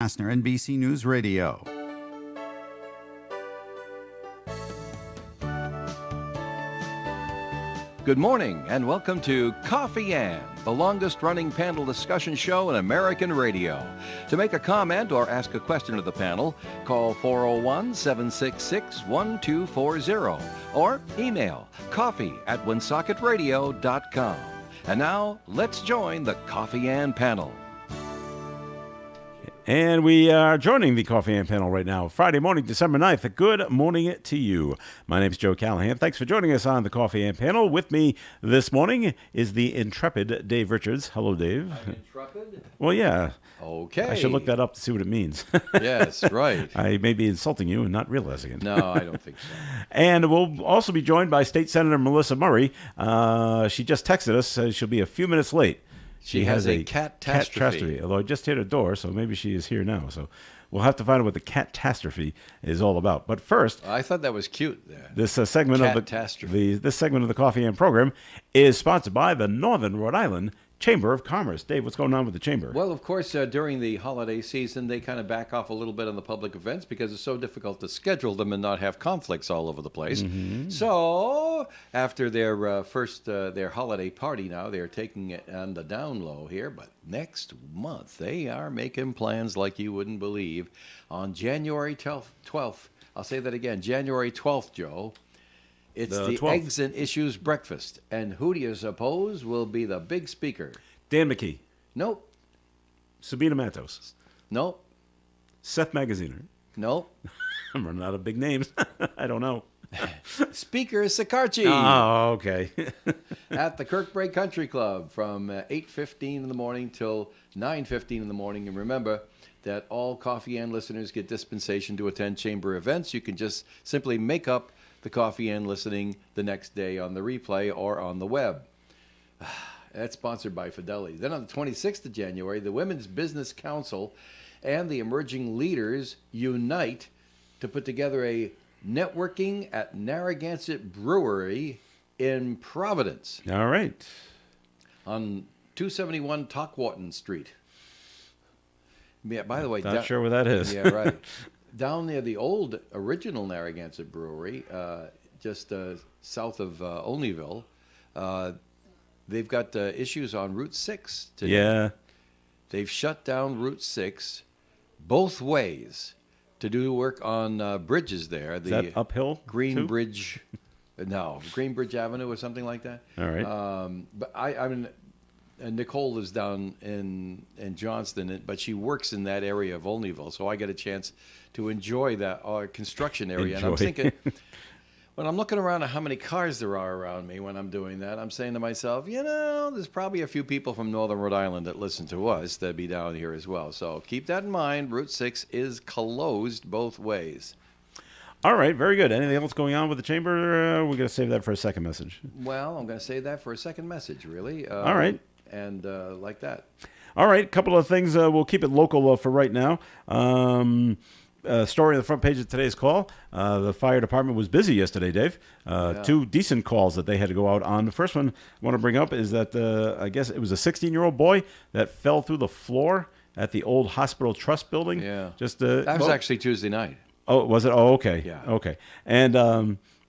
Kastner, NBC News Radio. Good morning and welcome to Coffee Ann, the longest-running panel discussion show in American radio. To make a comment or ask a question of the panel, call 401-766-1240 or email coffee@woonsocket.radio.com. And now, let's join the Coffee Ann panel. And we are joining the Coffee Ann panel right now, Friday morning, December 9th. Good morning to you. My name is Joe Callahan. Thanks for joining us on the Coffee Ann panel. With me this morning is the intrepid Dave Richards. Hello, Dave. I'm intrepid? Well, yeah. Okay. I should look that up to see what it means. Yes, right. I may be insulting you and not realizing it. No, I don't think so. And we'll also be joined by State Senator Melissa Murray. She just texted us. She'll be a few minutes late. She has a catastrophe. Although I just hit her door, so maybe she is here now. So we'll have to find out what the catastrophe is all about. But first, I thought that was cute there. this segment of this segment of the Coffee Ann program is sponsored by the Northern Rhode Island Chamber of Commerce. Dave, what's going on with the Chamber? Well, of course, during the holiday season, they kind of back off a little bit on the public events because it's so difficult to schedule them and not have conflicts all over the place. Mm-hmm. So, after their their holiday party now, they're taking it on the down low here. But next month, they are making plans like you wouldn't believe. On January 12th, I'll say that again, January 12th, Joe. It's the 12th. Eggs and Issues Breakfast. And who do you suppose will be the big speaker? Dan McKee, Nope. Sabina Matos, Nope. Seth Magaziner. Nope. I'm running out of big names. I don't know. Speaker Sikarchi Oh, okay. at the Kirkbrake Country Club from 8:15 in the morning till 9:15 in the morning. And remember that all Coffee Ann listeners get dispensation to attend chamber events. You can just simply make up the Coffee Ann listening the next day on the replay or on the web. That's sponsored by Fidelity. Then on the 26th of January, the Women's Business Council and the Emerging Leaders unite to put together a networking at Narragansett Brewery in Providence All right. on 271 Tockwaughton Street. Yeah, by the way, Not sure where that is. yeah, right. Down near the old original Narragansett Brewery, just south of Olneyville, they've got issues on Route 6 today. Yeah. They've shut down Route 6 both ways to do work on bridges there. Is that uphill? Greenbridge, no, Greenbridge Avenue or something like that. All right. But I mean, Nicole is down in Johnston, but she works in that area of Olneyville, so I get a chance to enjoy that construction area. And I'm Enjoy. thinking, when I'm looking around at how many cars there are around me when I'm doing that, I'm saying to myself, there's probably a few people from Northern Rhode Island that listen to us that be down here as well. So keep that in mind. Route 6 is closed both ways. All right. Very good. Anything else going on with the Chamber? We're going to save that for a second message. Well, I'm going to say that for a second message, really. All right. And like that. All right, couple of things. We'll keep it local for right now. Story on the front page of today's call. The fire department was busy yesterday, Dave. Two decent calls that they had to go out on. The first one I want to bring up is that I guess it was a 16-year-old boy that fell through the floor at the old Hospital Trust building. Yeah. That was actually Tuesday night. Oh, was it? Oh, okay. Yeah. Okay. And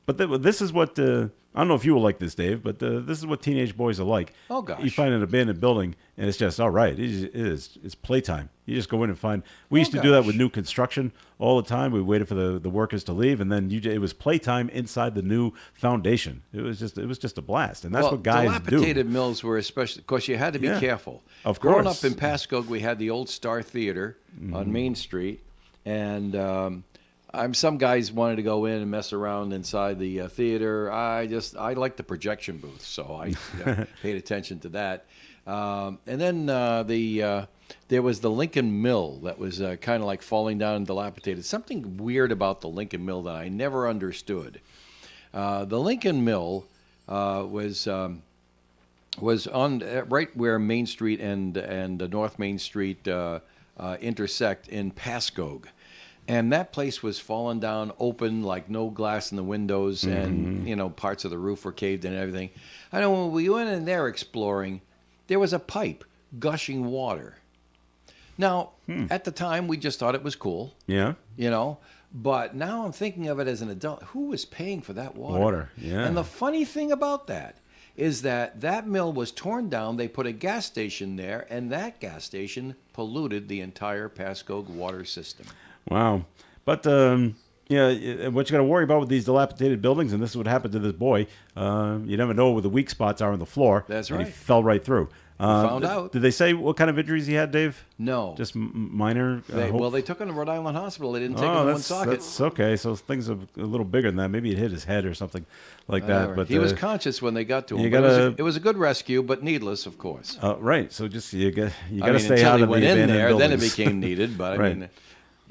this is what I don't know if you will like this, Dave, but this is what teenage boys are like. Oh, gosh. You find an abandoned building, and it's just all right. It's playtime. You just go in and find. We used to do that with new construction all the time. We waited for the workers to leave, and then it was playtime inside the new foundation. It was just a blast, and that's what guys do. Dilapidated mills were especially, of course, you had to be careful. Of Growing course. up in Pascoag, we had the old Star Theater on Main Street, and some guys wanted to go in and mess around inside the theater. I liked the projection booth, so I paid attention to that. And then there was the Lincoln Mill that was kind of like falling down and dilapidated. Something weird about the Lincoln Mill that I never understood. The Lincoln Mill was on right where Main Street and North Main Street intersect in Pascoag. And that place was fallen down open, like no glass in the windows, and parts of the roof were caved in and everything. I know when we went in there exploring, there was a pipe gushing water. Now, at the time, we just thought it was cool, Yeah. you know. But now I'm thinking of it as an adult. Who was paying for that water? Water, yeah. And the funny thing about that is that that mill was torn down. They put a gas station there, and that gas station polluted the entire Pascoag water system. Wow. But yeah, what you got to worry about with these dilapidated buildings, and this is what happened to this boy. You never know where the weak spots are on the floor. That's and right. he fell right through. Found out. Did they say what kind of injuries he had, Dave? No. Just minor. Well, they took him to Rhode Island Hospital. They didn't take him to Woonsocket. That's okay. So things are a little bigger than that. Maybe it hit his head or something like that. Right. But he was conscious when they got to him. you But gotta- it was a good rescue, but needless, of course. right. So just you got I to mean, stay until out he of the went in abandoned there, buildings. then it became needed. But I Right. mean,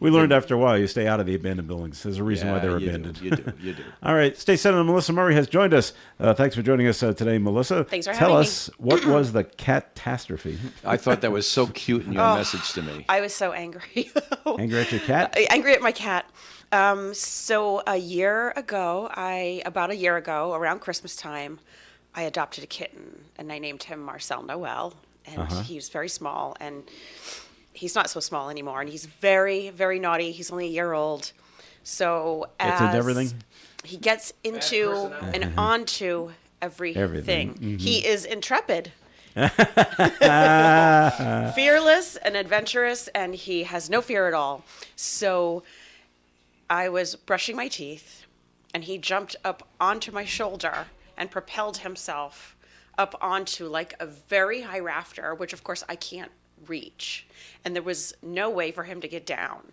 We learned after a while you stay out of the abandoned buildings. There's a reason why they're you abandoned. Do, you do. You do. All right, State Senator Melissa Murray has joined us. Thanks for joining us today, Melissa. Thanks for Tell having me. us, what was the catastrophe? I thought that was so cute in your message to me. I was so angry. Angry at your cat? Angry at my cat. So about a year ago, around Christmas time, I adopted a kitten, and I named him Marcel Noel. And he was very small, and he's not so small anymore. And he's very, very naughty. He's only a year old. So Gets into as everything? he gets into and onto everything. Everything. He is intrepid. Fearless and adventurous, and he has no fear at all. So I was brushing my teeth, and he jumped up onto my shoulder and propelled himself up onto like a very high rafter, which of course I can't reach. And there was no way for him to get down.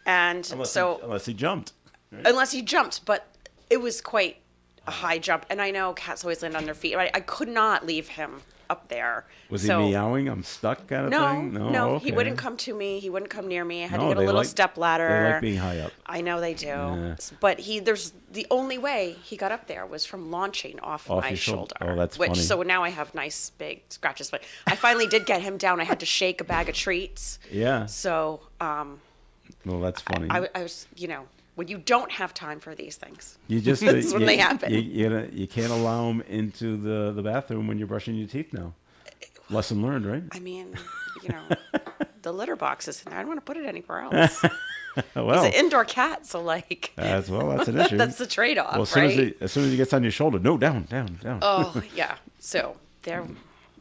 And Unless he jumped. unless he jumped, but it was quite a high jump. And I know cats always land on their feet. I could not leave him up there. Was he So- meowing? I'm stuck kind of No, thing? no, Okay. he wouldn't come to me. He wouldn't come near me. I had No, to get a they little like- step ladder. They like being high up. I know they do. Yeah. But there's the only way he got up there was from launching off Off my your shoulder. shoulder. Oh, that's funny. So now I have nice big scratches. But I finally did get him down. I had to shake a bag of treats. Yeah. So Well, that's funny. I was, when you don't have time for these things. You just That's when they happen. You can't allow him into the bathroom when you're brushing your teeth now. Lesson learned, right? I mean, the litter box is in there. I don't want to put it anywhere else. Well, He's an indoor cat, so like that's an issue. that's the trade-off, well, as soon right? as he gets on your shoulder, no, down. Oh, yeah. So there,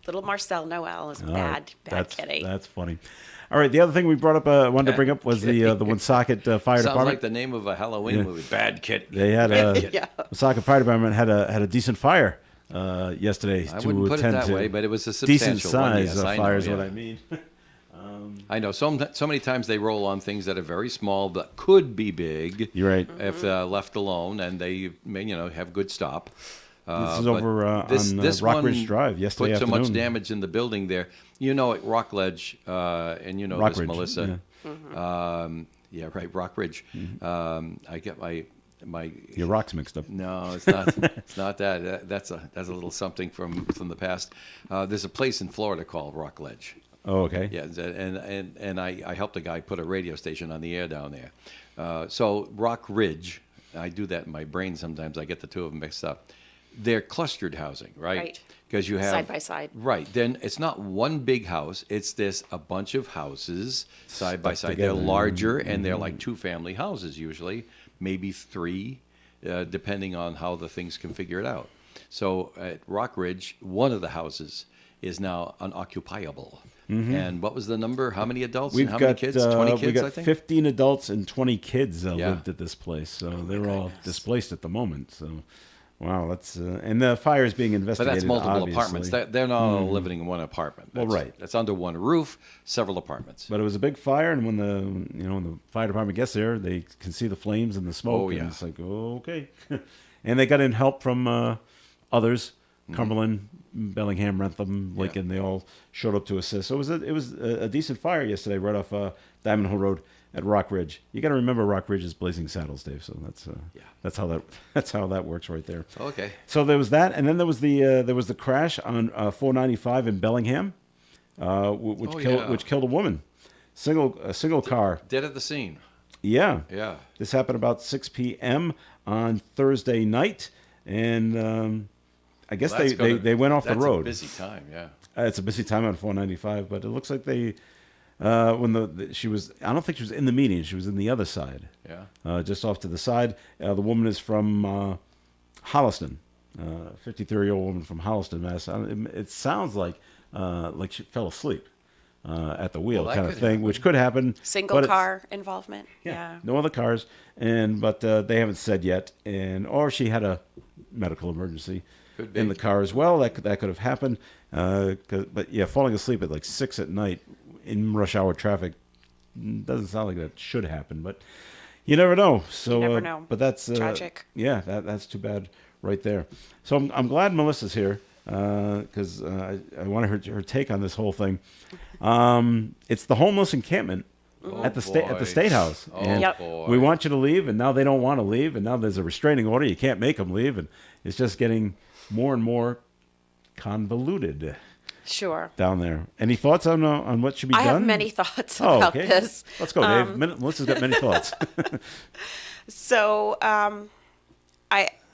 little Marcel Noel is a All right. bad kitty. That's funny. All right, the other thing we brought up, wanted to bring up was the Woonsocket Fire Sounds Department. like the name of a Halloween movie. Bad Kitty. They had Yeah. Woonsocket Fire Department had a decent fire yesterday I to wouldn't put it attend that to. way, but it was a substantial Decent one. size Yes, I know, fire is what yeah. I mean. I know. So many times they roll on things that are very small but could be big. You're right. If left alone, and they may have good stop. This is but over on this Rockridge one Drive yesterday put so afternoon. much damage in the building there. At Rockledge, and this, Rockridge, Melissa. yeah. Yeah, right, Rockridge. I get my Your rocks mixed up. No, it's not. It's not that. That's a little something from the past. There's a place in Florida called Rockledge. Oh, okay. Yeah, and I helped a guy put a radio station on the air down there. So Rock Ridge, I do that in my brain sometimes. I get the two of them mixed up. They're clustered housing, right? Right. Because you have Side by side. Right. Then it's not one big house. It's a bunch of houses side by side. together. They're larger and they're like 2-family houses usually, maybe 3, depending on how the things can figure it out. So at Rock Ridge, one of the houses is now unoccupiable. And what was the number? How many adults We've and how got many kids? 20 kids, we got I think. 15 adults and 20 kids Yeah. lived at this place, so they're all displaced at the moment. So, wow, that's and the fire is being But investigated. that's multiple obviously. apartments. They're not all living in one apartment. Well, That's, right. That's under one roof, several apartments. But it was a big fire, and when the fire department gets there, they can see the flames and the smoke, Oh, and yeah. it's like, oh, okay. And they got in help from others, Cumberland, Bellingham, Rentham, Lincoln. They all showed up to assist. So it was a decent fire yesterday, right off Diamond Hill Road at Rock Ridge. You got to remember Rock Ridge is Blazing Saddles, Dave. So that's how that works right there. Okay. So there was that, and then there was the crash on 495 in Bellingham, which killed a woman, a single car. Dead at the scene. Yeah. Yeah. This happened about 6 p.m. on Thursday night, and I guess Well, they went off the that's road. a busy time, yeah. It's a busy time on 495, but it looks like they when she was, I don't think she was in the meeting. She was in the other side. Yeah. Just off to the side. The woman is from Holliston, 53-year-old woman from Holliston, Mass. It sounds like she fell asleep at the wheel, Well, that kind of could thing, happen. which could happen. Single but it's- car involvement. Yeah. no other cars, but they haven't said yet, or she had a medical emergency Could be. in the car as well. That could have happened. But yeah, falling asleep at like 6 at night in rush hour traffic doesn't sound like that should happen, but you never know. So You never know. But that's Tragic. Yeah, that's too bad right there. So I'm glad Melissa's here because I wanted her take on this whole thing. It's the homeless encampment at the boy. State House. Oh, And Yep. boy. we want you to leave, and now they don't want to leave, and now there's a restraining order. You can't make them leave, and it's just getting more and more convoluted Sure. down there. Any thoughts on what should be I done? have many thoughts Oh, about okay. this. Let's go, Dave. Melissa's got many thoughts. So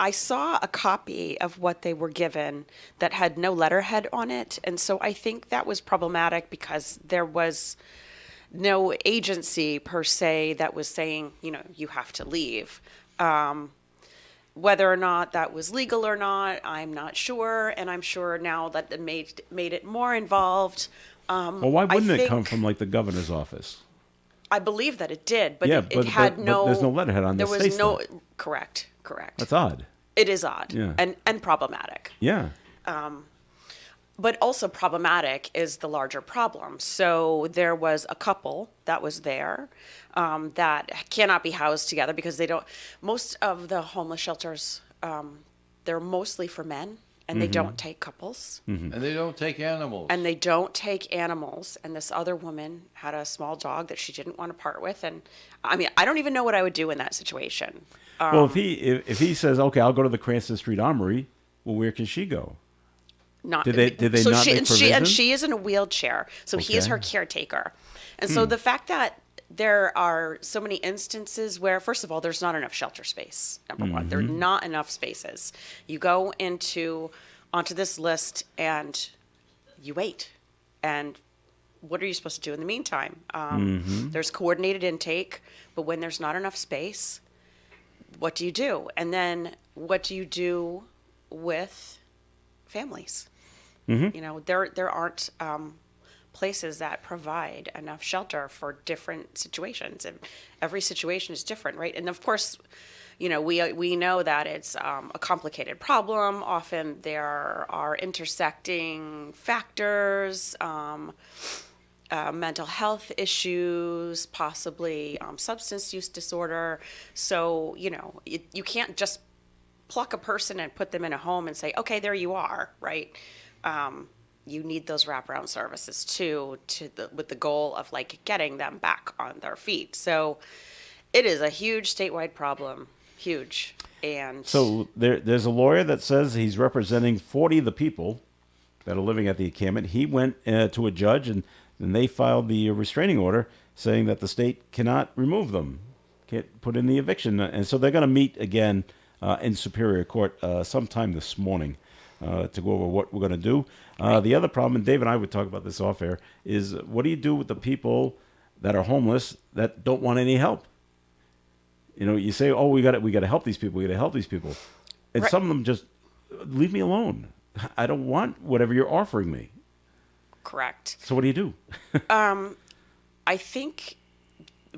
I saw a copy of what they were given that had no letterhead on it, and so I think that was problematic because there was no agency per se that was saying, you have to leave. Whether or not that was legal or not, I'm not sure, and I'm sure now that it made it more involved. Well, why I wouldn't it think- come from like the governor's office? I believe that it did, but Yeah, it but- had but no. there's no letterhead on There the was states no. then. Correct. That's odd. It is odd Yeah. and problematic. Yeah. But also problematic is the larger problem. So there was a couple that was there that cannot be housed together because they don't. Most of the homeless shelters, they're mostly for men, and they don't take couples, And they don't take animals. and they don't take animals. And this other woman had a small dog that she didn't want to part with, and I mean, I don't even know what I would do in that situation. Well, if he says, okay, I'll go to the Cranston Street Armory, well, where can she go? Not Did they so not she, make and she and provision? she is in a wheelchair, so he is Okay. her caretaker. And so the fact that there are so many instances where, first of all, there's not enough shelter space. Number one, there are not enough spaces. You go onto this list and you wait, and what are you supposed to do in the meantime? There's coordinated intake, but when there's not enough space, what do you do? And then what do you do with families? There aren't places that provide enough shelter for different situations, and every situation is different, right? And of course, we know that it's a complicated problem. Often there are intersecting factors, mental health issues, possibly substance use disorder. So you can't just pluck a person and put them in a home and say, okay, there you are, right? You need those wraparound services too, with the goal of getting them back on their feet. So it is a huge statewide problem, huge. And So there's a lawyer that says he's representing 40 of the people that are living at the encampment. He went to a judge, and they filed the restraining order saying that the state cannot remove them, can't put in the eviction. And so they're going to meet again in Superior Court sometime this morning to go over what we're going to do. The other problem, and Dave and I would talk about this off air, is what do you do with the people that are homeless that don't want any help? You say, "Oh, we got to help these people. We got to help these people," and Right. some of them just leave me alone. I don't want whatever you're offering me. correct. So what do you do? I think,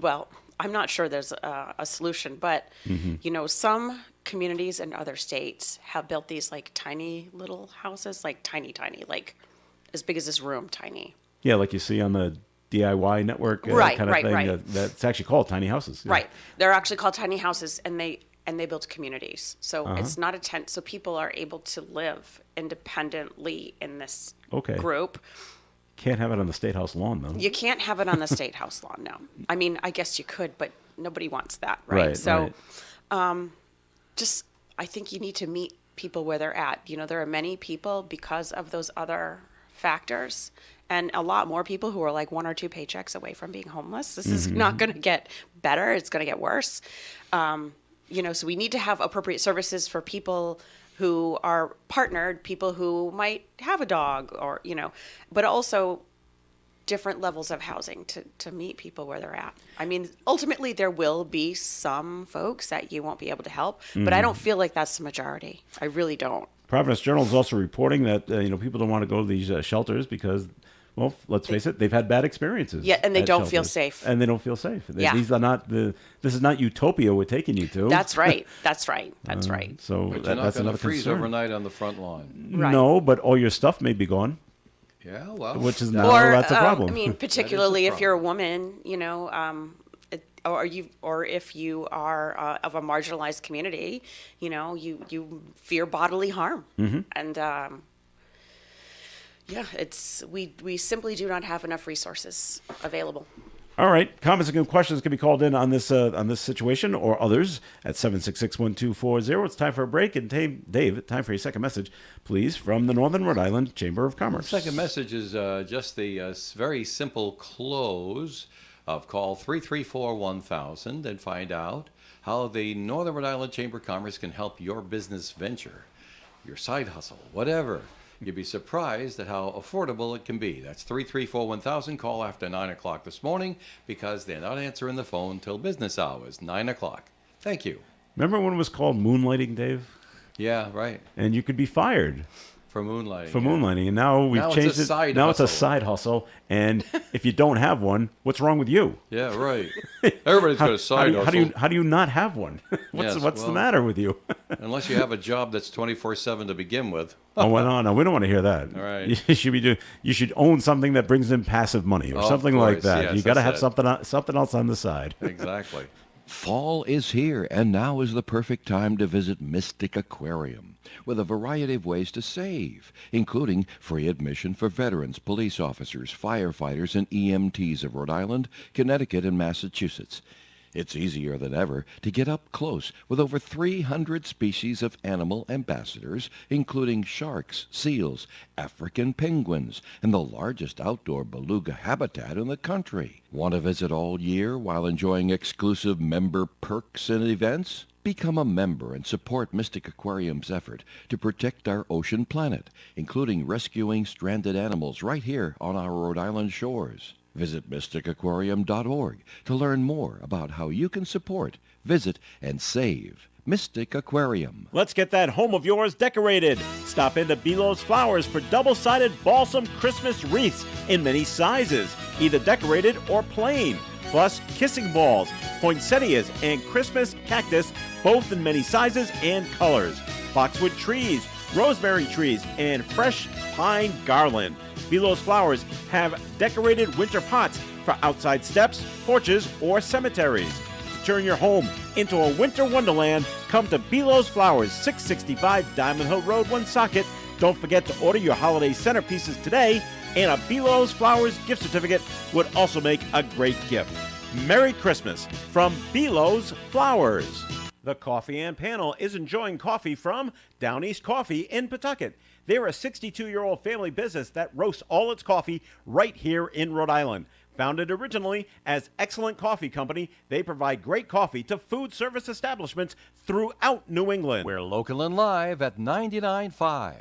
well, I'm not sure there's a solution, but some communities in other states have built these tiny little houses, tiny, as big as this room, tiny. Yeah, like you see on the DIY network, Right, kind of right, thing. right. That's actually called tiny houses. Yeah. Right. They're actually called tiny houses, and they build communities. So it's not a tent. So people are able to live independently in this Okay. group. Can't have it on the State House lawn, though. You can't have it on the State House lawn, no. I mean, I guess you could, but nobody wants that, right? Right, So right. just, I think you need to meet people where they're at. There are many people because of those other factors, and a lot more people who are 1 or 2 paychecks away from being homeless. This is not going to get better. It's going to get worse. So we need to have appropriate services for people who are partnered, people who might have a dog, or but also different levels of housing to meet people where they're at. I mean, ultimately, there will be some folks that you won't be able to help, but I don't feel like that's the majority. I really don't. Providence Journal is also reporting that people don't want to go to these shelters because, well, let's face it, they've had bad experiences. Yeah, and they at don't feel shelters. safe. And they don't feel safe. Yeah. These are not this is not utopia we're taking you to. That's right. That's right. That's right. So But you're that, not that's going to another freeze concern. overnight on the front lawn. Right. No, but all your stuff may be gone, Yeah, well. which is that- now that's a problem. I mean, particularly if you're a woman, or if you are of a marginalized community, you fear bodily harm, and we simply do not have enough resources available. All right. Comments and questions can be called in on this situation or others at 766-1240. It's time for a break. And Dave, time for your second message, please, from the Northern Rhode Island Chamber of Commerce. Second message is just the very simple close of call 334-1000 and find out how the Northern Rhode Island Chamber of Commerce can help your business venture, your side hustle, whatever. You'd be surprised at how affordable it can be. That's 334-1000. Call after 9 o'clock this morning because they're not answering the phone till business hours, 9 o'clock. Thank you. Remember when it was called moonlighting, Dave? Yeah, right. And you could be fired For moonlighting. for yeah. moonlighting. And now we've Now it's changed a it. side Now it's a hustle. side hustle. And if you don't have one, what's wrong with you? Yeah, right. Everybody's got a side hustle. How do you not have one? What's Yes, the well- matter with you? Unless you have a job that's 24/7 to begin with. Oh, well, no, we don't want to hear that. All right. You should own something that brings in passive money or Of something like course, that. yes, You got to that's have it. something else on the side. Exactly. Fall is here, and now is the perfect time to visit Mystic Aquarium with a variety of ways to save, including free admission for veterans, police officers, firefighters, and EMTs of Rhode Island, Connecticut, and Massachusetts. It's easier than ever to get up close with over 300 species of animal ambassadors, including sharks, seals, African penguins, and the largest outdoor beluga habitat in the country. Want to visit all year while enjoying exclusive member perks and events? Become a member and support Mystic Aquarium's effort to protect our ocean planet, including rescuing stranded animals right here on our Rhode Island shores. Visit mysticaquarium.org to learn more about how you can support, visit, and save Mystic Aquarium. Let's get that home of yours decorated. Stop into Belo's Flowers for double-sided balsam Christmas wreaths in many sizes, either decorated or plain. Plus kissing balls, poinsettias, and Christmas cactus, both in many sizes and colors. Boxwood trees, rosemary trees, and fresh pine garland. Belo's Flowers have decorated winter pots for outside steps, porches, or cemeteries. To turn your home into a winter wonderland, come to Belo's Flowers, 665 Diamond Hill Road, Woonsocket. Don't forget to order your holiday centerpieces today, and a Belo's Flowers gift certificate would also make a great gift. Merry Christmas from Belo's Flowers. The Coffee and Panel is enjoying coffee from Down East Coffee in Pawtucket. They're a 62-year-old family business that roasts all its coffee right here in Rhode Island. Founded originally as Excellent Coffee Company, they provide great coffee to food service establishments throughout New England. We're local and live at 99.5.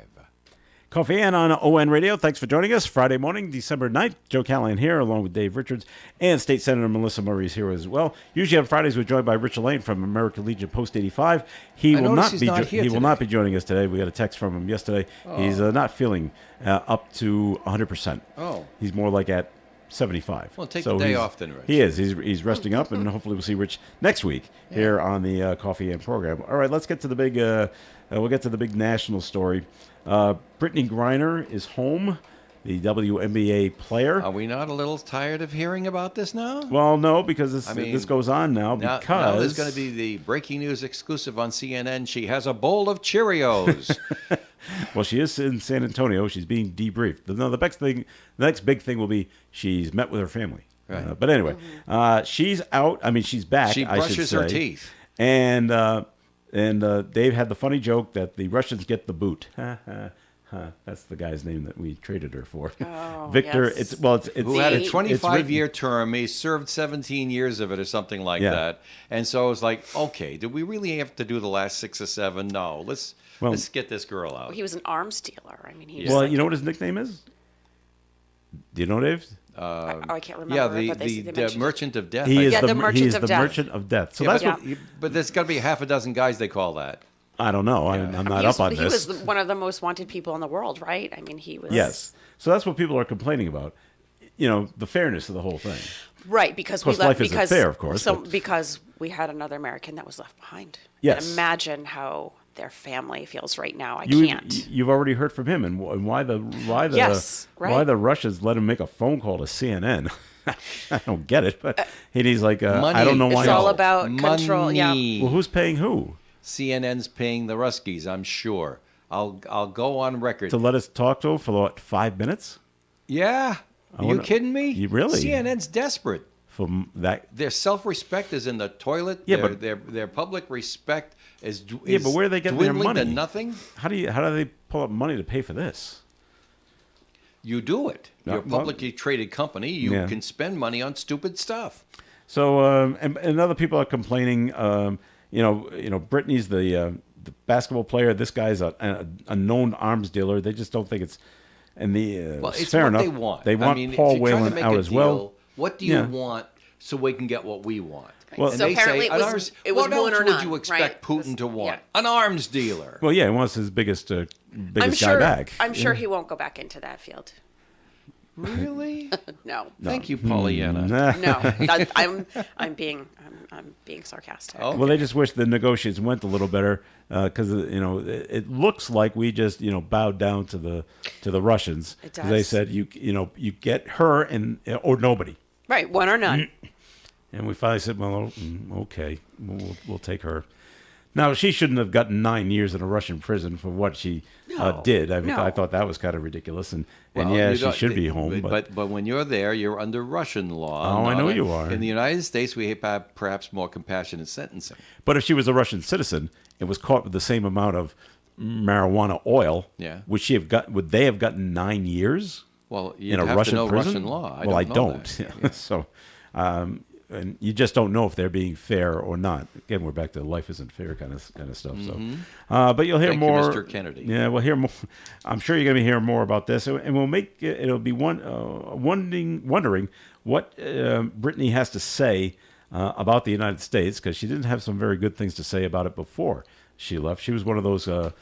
Coffee and on ON Radio. Thanks for joining us. Friday morning, December 9th. Joe Callahan here, along with Dave Richards, and State Senator Melissa Murray is here as well. Usually on Fridays, we're joined by Richard Lane from American Legion Post 85. He will notice not he's be not here he will today. not be joining us today. We got a text from him yesterday. He's not feeling up to 100%. Oh. He's more like at 75. Well, take the day he's- off then, Rich. He is. He's resting up, and hopefully we'll see Rich next week here on the Coffee and program. All right, let's get to the big. We'll get to the big national story. Brittany Griner is home, the WNBA player. Are we not a little tired of hearing about this now? Well, no, because this, I mean, this goes on now. Now Because there's going to be the breaking news exclusive on CNN. She has a bowl of Cheerios. well, she is in San Antonio. She's being debriefed. No, the next big thing will be she's met with her family. Right. But anyway, she's out. I mean, she's back. She I should brushes her say. teeth. And Dave had the funny joke that the Russians get the boot. That's the guy's name that we traded her for. Oh, Victor. yes. It's Who had a See? 25-year term. He served 17 years of it or something like Yeah. that. And so it's like, okay, do we really have to do the last 6 or 7? No, let's get this girl out. He was an arms dealer. I mean, he was Well, like, you know what his nickname is? Do you know, Dave? I can't remember. Yeah, but they the mentioned it. Merchant of Death. He I is think. the Merchant of Death. Merchant of Death. So Yeah, that's but, what but there's got to be half a dozen guys they call that. I don't know. I'm not He was- up on he this. was one of the most wanted people in the world, right? I mean, he was. Yes. So that's what people are complaining about. You know, the fairness of the whole thing. Right, because Of course, we left life isn't because fair, of course, So but- because we had another American that was left behind. Yes. And imagine how their family feels right now. I You, can't. you've already heard from him, and why the Yes, right. why the Russians let him make a phone call to CNN? I don't get it, but he's like, I don't know Money. why. It's all he- about control. Yeah. Money. Well, who's paying who CNN's paying the Ruskies, I'm sure. I'll go on record. to let us talk to him for what, 5 minutes? Yeah. Are you wonder- kidding me? You really? CNN's desperate. For that? Their self-respect is in the toilet. Yeah, their, but- their public respect is Yeah, but where are they getting their dwindling to money? nothing. How do they pull up money to pay for this? You do it. You're a well- publicly traded company. You Yeah. can spend money on stupid stuff. So, and other people are complaining. You know, Brittany's the basketball player. This guy's a known arms dealer. They just don't think it's, and Well, it's fair what enough. they want. They want I mean, Paul if you're trying to Whelan make out a as well. deal, what do you Yeah. want so we can get what we want? Well- and So they apparently say, it was- an arms, it was what one else or would none, you expect right? Putin to want? Yeah. An arms dealer. Well, yeah, he wants his biggest I'm guy sure. back. I'm sure he won't go back into that field. Really? No. Thank you, Pollyanna. No. I'm being sarcastic. Oh. Well, they just wish the negotiations went a little better because you know it looks like we just bowed down to the Russians. It 'Cause They does. said you get her and or nobody, Right. One or none. and we finally said, well, okay, we'll take her. Now she shouldn't have gotten 9 years in a Russian prison for what she did. I mean, no. I thought that was kind of ridiculous, and Well, yeah, you she don't- should be home. But when you're there, you're under Russian law. Oh, I not know a- you are. In the United States, we have perhaps more compassionate sentencing. But if she was a Russian citizen and was caught with the same amount of marijuana oil, Yeah. would they have gotten 9 years Well, in you'd a have Russian to know prison? Russian law. Well, I know don't. that. So, and you just don't know if they're being fair or not. Again, we're back to life isn't fair kind of stuff. So, but you'll hear Thank you, more, Mr. Kennedy. Yeah, we'll hear more. I'm sure you're going to hear more about this, and we'll make it'll be wondering what Brittany has to say about the United States because she didn't have some very good things to say about it before she left. She was one of those. The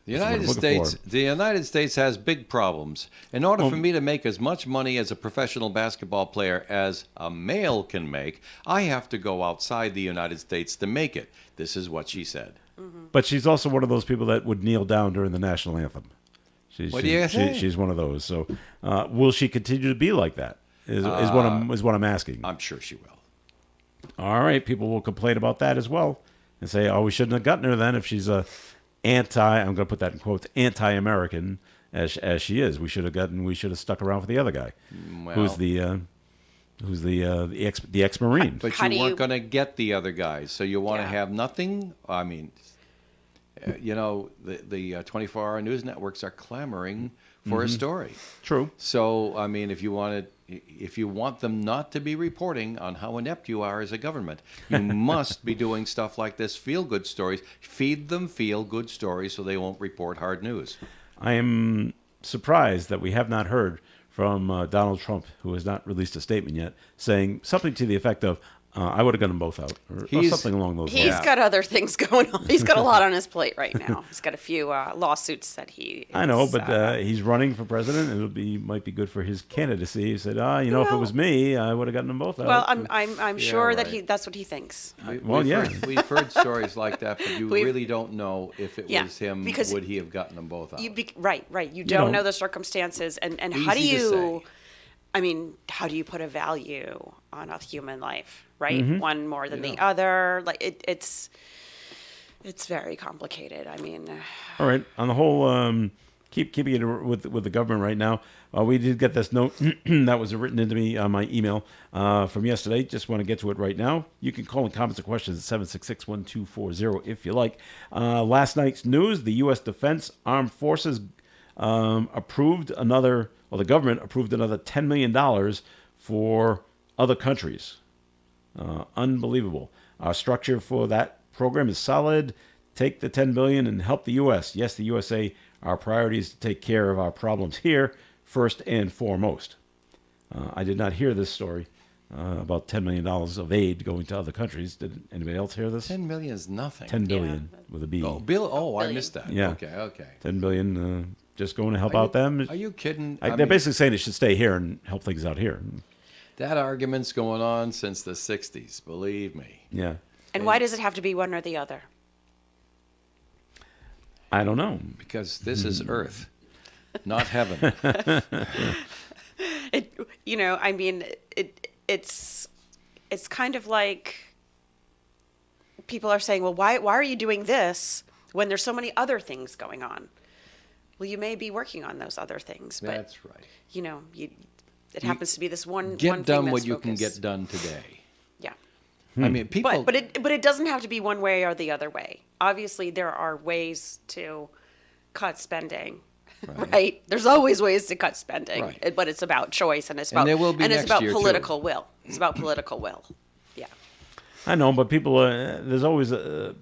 That's what I'm United looking States, for. the United States has big problems. In order for me to make as much money as a professional basketball player as a male can make, I have to go outside the United States to make it. This is what she said. But she's also one of those people that would kneel down during the national anthem. What do you say? She's one of those. So, will she continue to be like that? Is what I'm asking. I'm sure she will. All right, people will complain about that as well and say, "Oh, we shouldn't have gotten her then if she's a I'm going to put that in quotes, anti-American as she is. We should have stuck around with the other guy, who's Well- the ex-marine. But How do you weren't you- going to get the other guys, so you want to Yeah. have nothing? I mean, the 24-hour news networks are clamoring for a story. True. So, I mean, if you want them not to be reporting on how inept you are as a government, you must be doing stuff like this, feel-good stories. Feed them feel-good stories so they won't report hard news. I am surprised that we have not heard from Donald Trump, who has not released a statement yet, saying something to the effect of, I would have gotten them both out, or He's- something along those He's lines. got other things going on. He's got a lot on his plate right now. He's got a few lawsuits that he. I know, is, but he's running for president. Might be good for his candidacy. He said, if it Well- was me, I would have gotten them both out. Well, I'm sure that right. that's what he thinks. Well, yeah. We've heard stories like that, but you We've- really don't know if it Yeah, was him, because would he have gotten them both out? Right. You don't don't. know the circumstances, and how do Easy to you? say. I mean, how do you put a value on a human life? Right, Mm-hmm. one more than the Yeah. other. Like it's very complicated. I mean, All right. On the whole, keeping it with the government right now. We did get this note that was written into me on my email from yesterday. Just want to get to it right now. You can call in comments or questions at 766-1240 if you like. Last night's news: the U.S. Defense Armed Forces approved another. Well, the government approved another $10 million for other countries. Unbelievable. Our structure for that program is solid. Take the $10 billion and help the U.S. Yes, the USA. Our priority is to take care of our problems here first and foremost. I did not hear this story about $10 million of aid going to other countries. Did anybody else hear this? 10 million is nothing. 10 billion with a B. Oh, Bill. Oh, I Billion. missed that. Yeah. Okay. 10 billion just going to help Are you- out them. Are you kidding? They're I mean, basically saying it should stay here and help things out here. that argument's going on since the 60s, believe me. Yeah. And why does it have to be one or the other? I don't know. Because this is Earth, not heaven. It, you know, I mean, it's kind of like people are saying, well, why are you doing this when there's so many other things going on? Well, you may be working on those other things, but That's right. you know, it happens to be this one. Get one done thing what that's you can focused. get done today. Yeah, I mean, people. but it doesn't have to be one way or the other way. Obviously, there are ways to cut spending. Right. There's always ways to cut spending, Right. but it's about choice and it's And about there will be and it's next about year, too. political will. It's about political will. Yeah. I know, but people, there's always the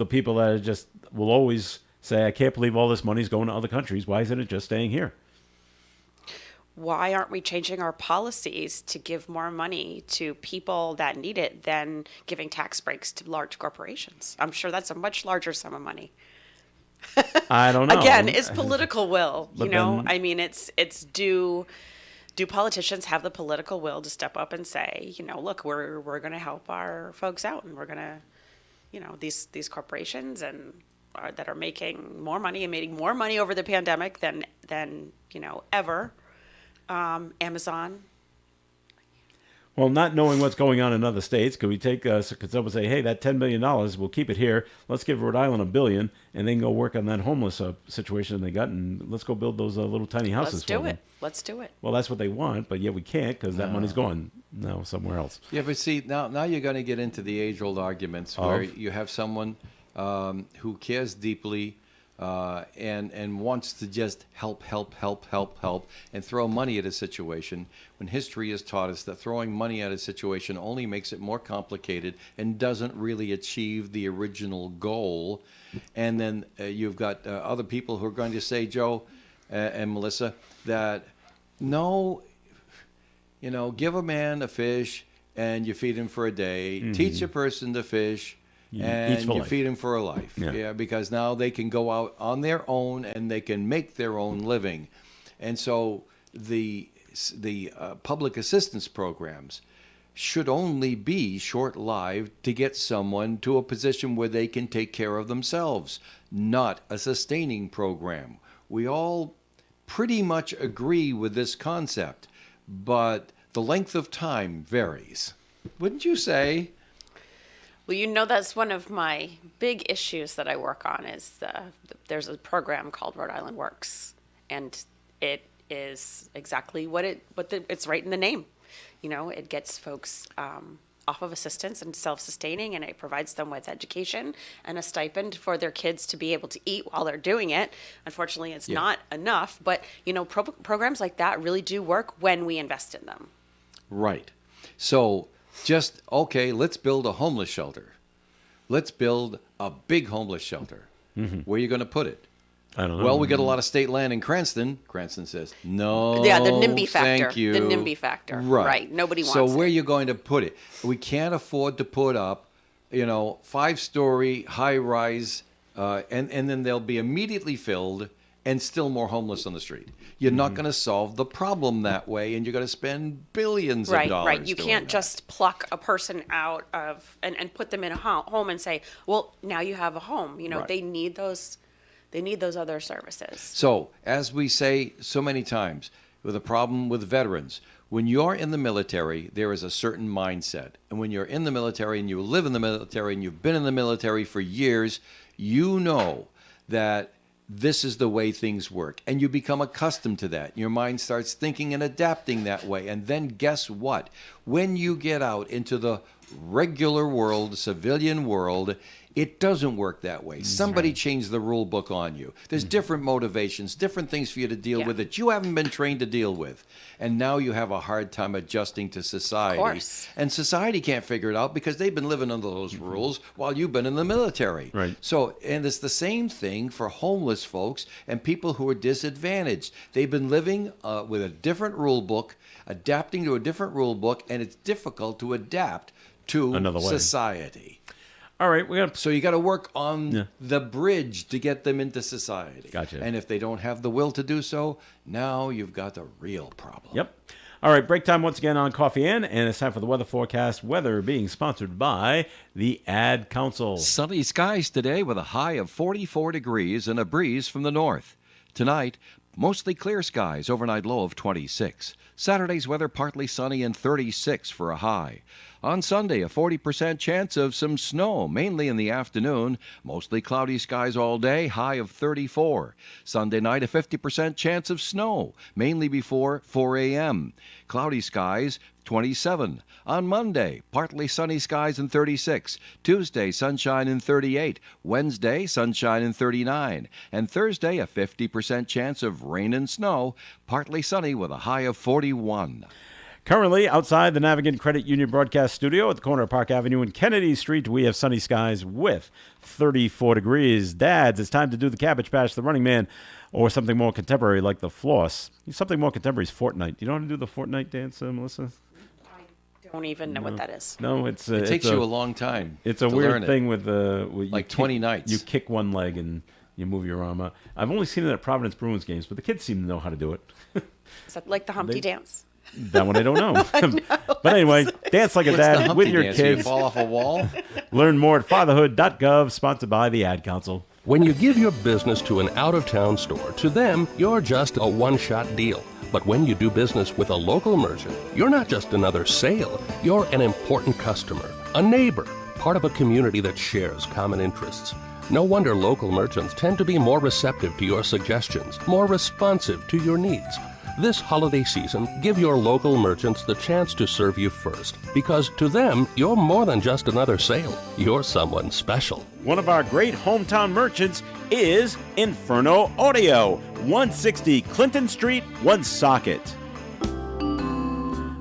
people that are just will always say, I can't believe all this money's going to other countries. Why isn't it just staying here? Why aren't we changing our policies to give more money to people that need it than giving tax breaks to large corporations? I'm sure that's a much larger sum of money. I don't know. Again, it's political will. You But know, then- I mean, it's do politicians have the political will to step up and say, you know, look, we're going to help our folks out, and we're going to, you know, these corporations that are making more money and making more money over the pandemic than you know ever. Amazon. Well, not knowing what's going on in other states, could we take, could someone say, hey, that $10 million, we'll keep it here. Let's give Rhode Island $1 billion and then go work on that homeless situation they got, and let's go build those little tiny houses Let's for do them. it. Let's do it. Well, that's what they want, but yet we can't because that money's going now somewhere else. Yeah, but see, now you're going to get into the age-old arguments where you have someone who cares deeply and wants to just help, and throw money at a situation, when history has taught us that throwing money at a situation only makes it more complicated and doesn't really achieve the original goal. And then you've got other people who are going to say, Joe and Melissa, that no, you know, give a man a fish and you feed him for a day. Teach a person to fish and eats for you life. feed him for a life. Yeah. Because now they can go out on their own and they can make their own living. And so the public assistance programs should only be short-lived to get someone to a position where they can take care of themselves, not a sustaining program. We all pretty much agree with this concept, but the length of time varies. Wouldn't you say? Well, you know, that's one of my big issues that I work on is there's a program called Rhode Island Works, and it is exactly it's right in the name. You know, it gets folks off of assistance and self-sustaining, and it provides them with education and a stipend for their kids to be able to eat while they're doing it. Unfortunately, it's not enough, but, you know, programs like that really do work when we invest in them. Right. So just, okay, let's build a homeless shelter. Let's build a big homeless shelter. Where are you going to put it? I don't know. Well, we got a lot of state land in Cranston. Cranston says, no, Yeah, the NIMBY factor. thank you. The NIMBY factor. Right. Nobody So wants where are it. you going to put it? We can't afford to put up, 5-story high-rise, and then they'll be immediately filled and still more homeless on the street. You're not going to solve the problem that way, and you're going to spend billions of dollars. Right. You doing can't that. just pluck a person out of and put them in a home and say, well, now you have a home. You know, Right. they need those other services. So, as we say so many times, with a problem with veterans, when you're in the military, there is a certain mindset. And when you're in the military and you live in the military and you've been in the military for years, you know that this is the way things work. And you become accustomed to that. Your mind starts thinking and adapting that way. And then guess what? When you get out into the regular world, civilian world, it doesn't work that way. Somebody changed the rule book on you. There's different motivations, different things for you to deal with that you haven't been trained to deal with. And now you have a hard time adjusting to society. Of course. And society can't figure it out because they've been living under those rules while you've been in the military. Right. So, and it's the same thing for homeless folks and people who are disadvantaged. They've been living with a different rule book, adapting to a different rule book, and it's difficult to adapt to Another way. society. All right, we got. So you got to work on the bridge to get them into society. Gotcha. And if they don't have the will to do so, now you've got the real problem. Yep. All right, break time once again on Coffee In, and it's time for the weather forecast. Weather being sponsored by the Ad Council. Sunny skies today with a high of 44 degrees and a breeze from the north. Tonight, mostly clear skies, overnight low of 26. Saturday's weather partly sunny and 36 for a high. On Sunday, a 40% chance of some snow, mainly in the afternoon. Mostly cloudy skies all day, high of 34. Sunday night, a 50% chance of snow, mainly before 4 a.m. Cloudy skies, 27. On Monday, partly sunny skies and 36. Tuesday, sunshine and 38. Wednesday, sunshine and 39. And Thursday, a 50% chance of rain and snow, partly sunny with a high of 41. Currently, outside the Navigant Credit Union broadcast studio at the corner of Park Avenue and Kennedy Street, we have sunny skies with 34 degrees. Dads, it's time to do the Cabbage Patch, the Running Man, or something more contemporary like the Floss. Something more contemporary is Fortnite. Do you know how to do the Fortnite dance, Melissa? Don't even know what that is. No, It takes you a long time. It's a to weird learn it. thing with Like 20 nights. You kick one leg and you move your arm out. I've only seen it at Providence Bruins games, but the kids seem to know how to do it. Is that like the Humpty Dance? That one I don't know. But anyway, dance like a What's the dad Humpty with your Dance? You kids. fall off a wall? Learn more at fatherhood.gov, sponsored by the Ad Council. When you give your business to an out-of-town store, to them, you're just a one-shot deal. But when you do business with a local merchant, you're not just another sale. You're an important customer, a neighbor, part of a community that shares common interests. No wonder local merchants tend to be more receptive to your suggestions, more responsive to your needs. This holiday season, give your local merchants the chance to serve you first, because to them, you're more than just another sale. You're someone special. One of our great hometown merchants is Inferno Audio, 160 Clinton Street, Woonsocket.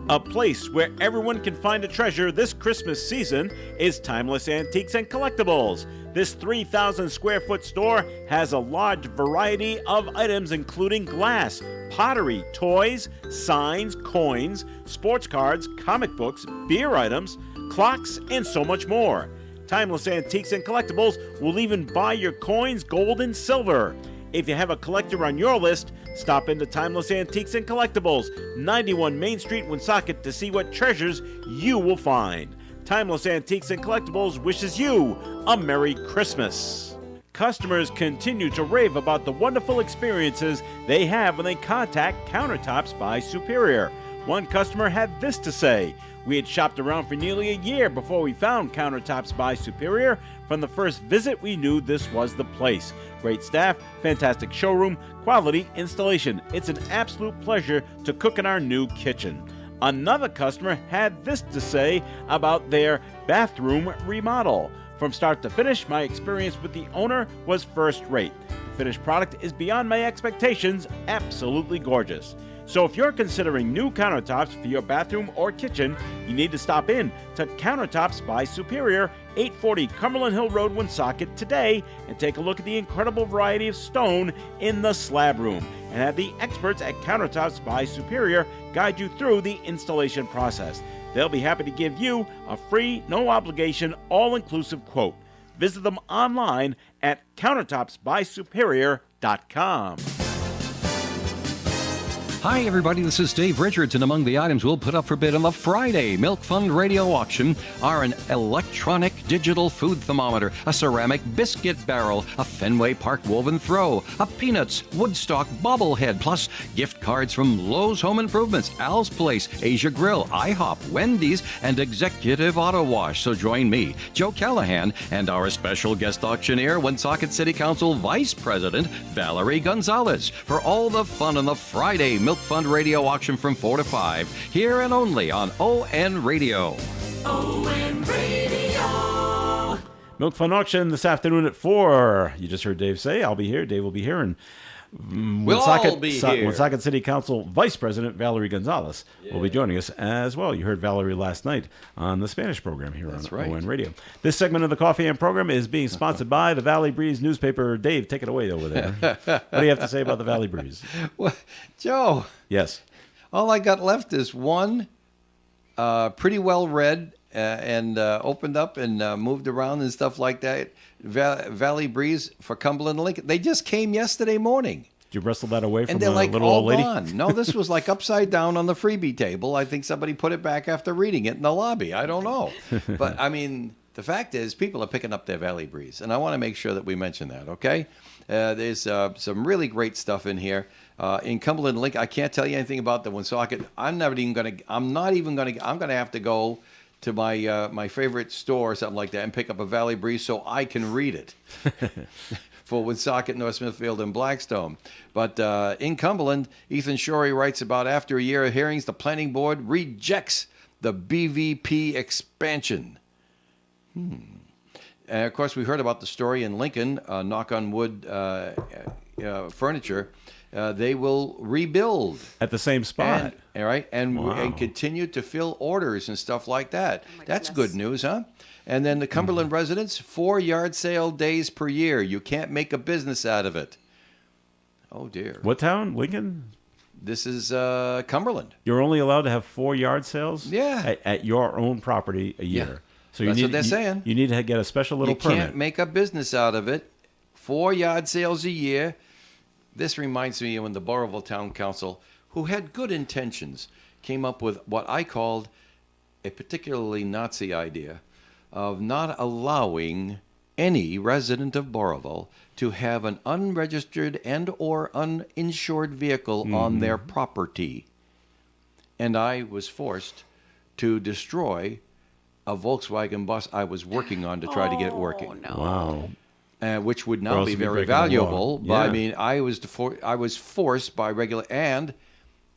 A place where everyone can find a treasure this Christmas season is Timeless Antiques and Collectibles. This 3,000 square foot store has a large variety of items including glass, pottery, toys, signs, coins, sports cards, comic books, beer items, clocks, and so much more. Timeless Antiques and Collectibles will even buy your coins, gold, and silver. If you have a collector on your list, stop into Timeless Antiques and Collectibles, 91 Main Street, Woonsocket, to see what treasures you will find. Timeless Antiques and Collectibles wishes you a Merry Christmas. Customers continue to rave about the wonderful experiences they have when they contact Countertops by Superior. One customer had this to say: "We had shopped around for nearly a year before we found Countertops by Superior. From the first visit, we knew this was the place. Great staff, fantastic showroom, quality installation. It's an absolute pleasure to cook in our new kitchen." Another customer had this to say about their bathroom remodel: "From start to finish, my experience with the owner was first rate. The finished product is beyond my expectations, absolutely gorgeous." So if you're considering new countertops for your bathroom or kitchen, you need to stop in to Countertops by Superior, 840 Cumberland Hill Road, Woonsocket today, and take a look at the incredible variety of stone in the slab room, and have the experts at Countertops by Superior guide you through the installation process. They'll be happy to give you a free, no-obligation, all-inclusive quote. Visit them online at countertopsbysuperior.com. Hi, everybody. This is Dave Richards, and among the items we'll put up for bid on the Friday Milk Fund Radio Auction are an electronic digital food thermometer, a ceramic biscuit barrel, a Fenway Park woven throw, a Peanuts Woodstock bobblehead, plus gift cards from Lowe's Home Improvements, Al's Place, Asia Grill, IHOP, Wendy's, and Executive Auto Wash. So join me, Joe Callahan, and our special guest auctioneer, Woonsocket City Council Vice President Valerie Gonzalez, for all the fun on the Friday Milk Fund Radio Auction from 4 to 5, here and only on ON Radio. ON Milk Fun Auction this afternoon at 4. You just heard Dave say, I'll be here. Dave will be here. And We'll all be here. Woonsocket City Council Vice President Valerie Gonzalez will be joining us as well. You heard Valerie last night on the Spanish program here on right. ON Radio. This segment of the Coffee and program is being sponsored by the Valley Breeze newspaper. Dave, take it away over there. What do you have to say about the Valley Breeze? Well, Joe, Yes. all I got left is one pretty well read and opened up and moved around and stuff like that. Valley Breeze for Cumberland and Lincoln. They just came yesterday morning. Did you wrestle that away from And they're a like little all old lady? gone. No, this was like upside down on the freebie table. I think somebody put it back after reading it in the lobby. I don't know. But, I mean, the fact is people are picking up their Valley Breeze. And I want to make sure that we mention that, okay? There's some really great stuff in here. In Cumberland and Lincoln, I can't tell you anything about the Woonsocket. I'm going to have to go to my favorite store or something like that and pick up a Valley Breeze so I can read it for Woonsocket, North Smithfield, and Blackstone. But in Cumberland, Ethan Shorey writes about after a year of hearings, the planning board rejects the BVP expansion. And of course, we heard about the story in Lincoln, knock on wood furniture. They will rebuild. At the same spot. All right, and Wow. continue to fill orders and stuff like that. my That's goodness. good news, huh? And then the Cumberland residents, 4 yard sale days per year. You can't make a business out of it. Oh dear. What town? Lincoln? This is Cumberland. You're only allowed to have 4 yard sales? Yeah. At your own property a year. Yeah. So That's what they're saying. You need to get a special little You permit. can't make a business out of it. 4 yard sales a year. This reminds me of when the Burrillville Town Council, who had good intentions, came up with what I called a particularly Nazi idea of not allowing any resident of Burrillville to have an unregistered and or uninsured vehicle on their property. And I was forced to destroy a Volkswagen bus I was working on to try to get it working. Oh, no. Wow. Which would Or now else be you'd be very breaking the law. valuable. But I Yeah. mean, I was forced by and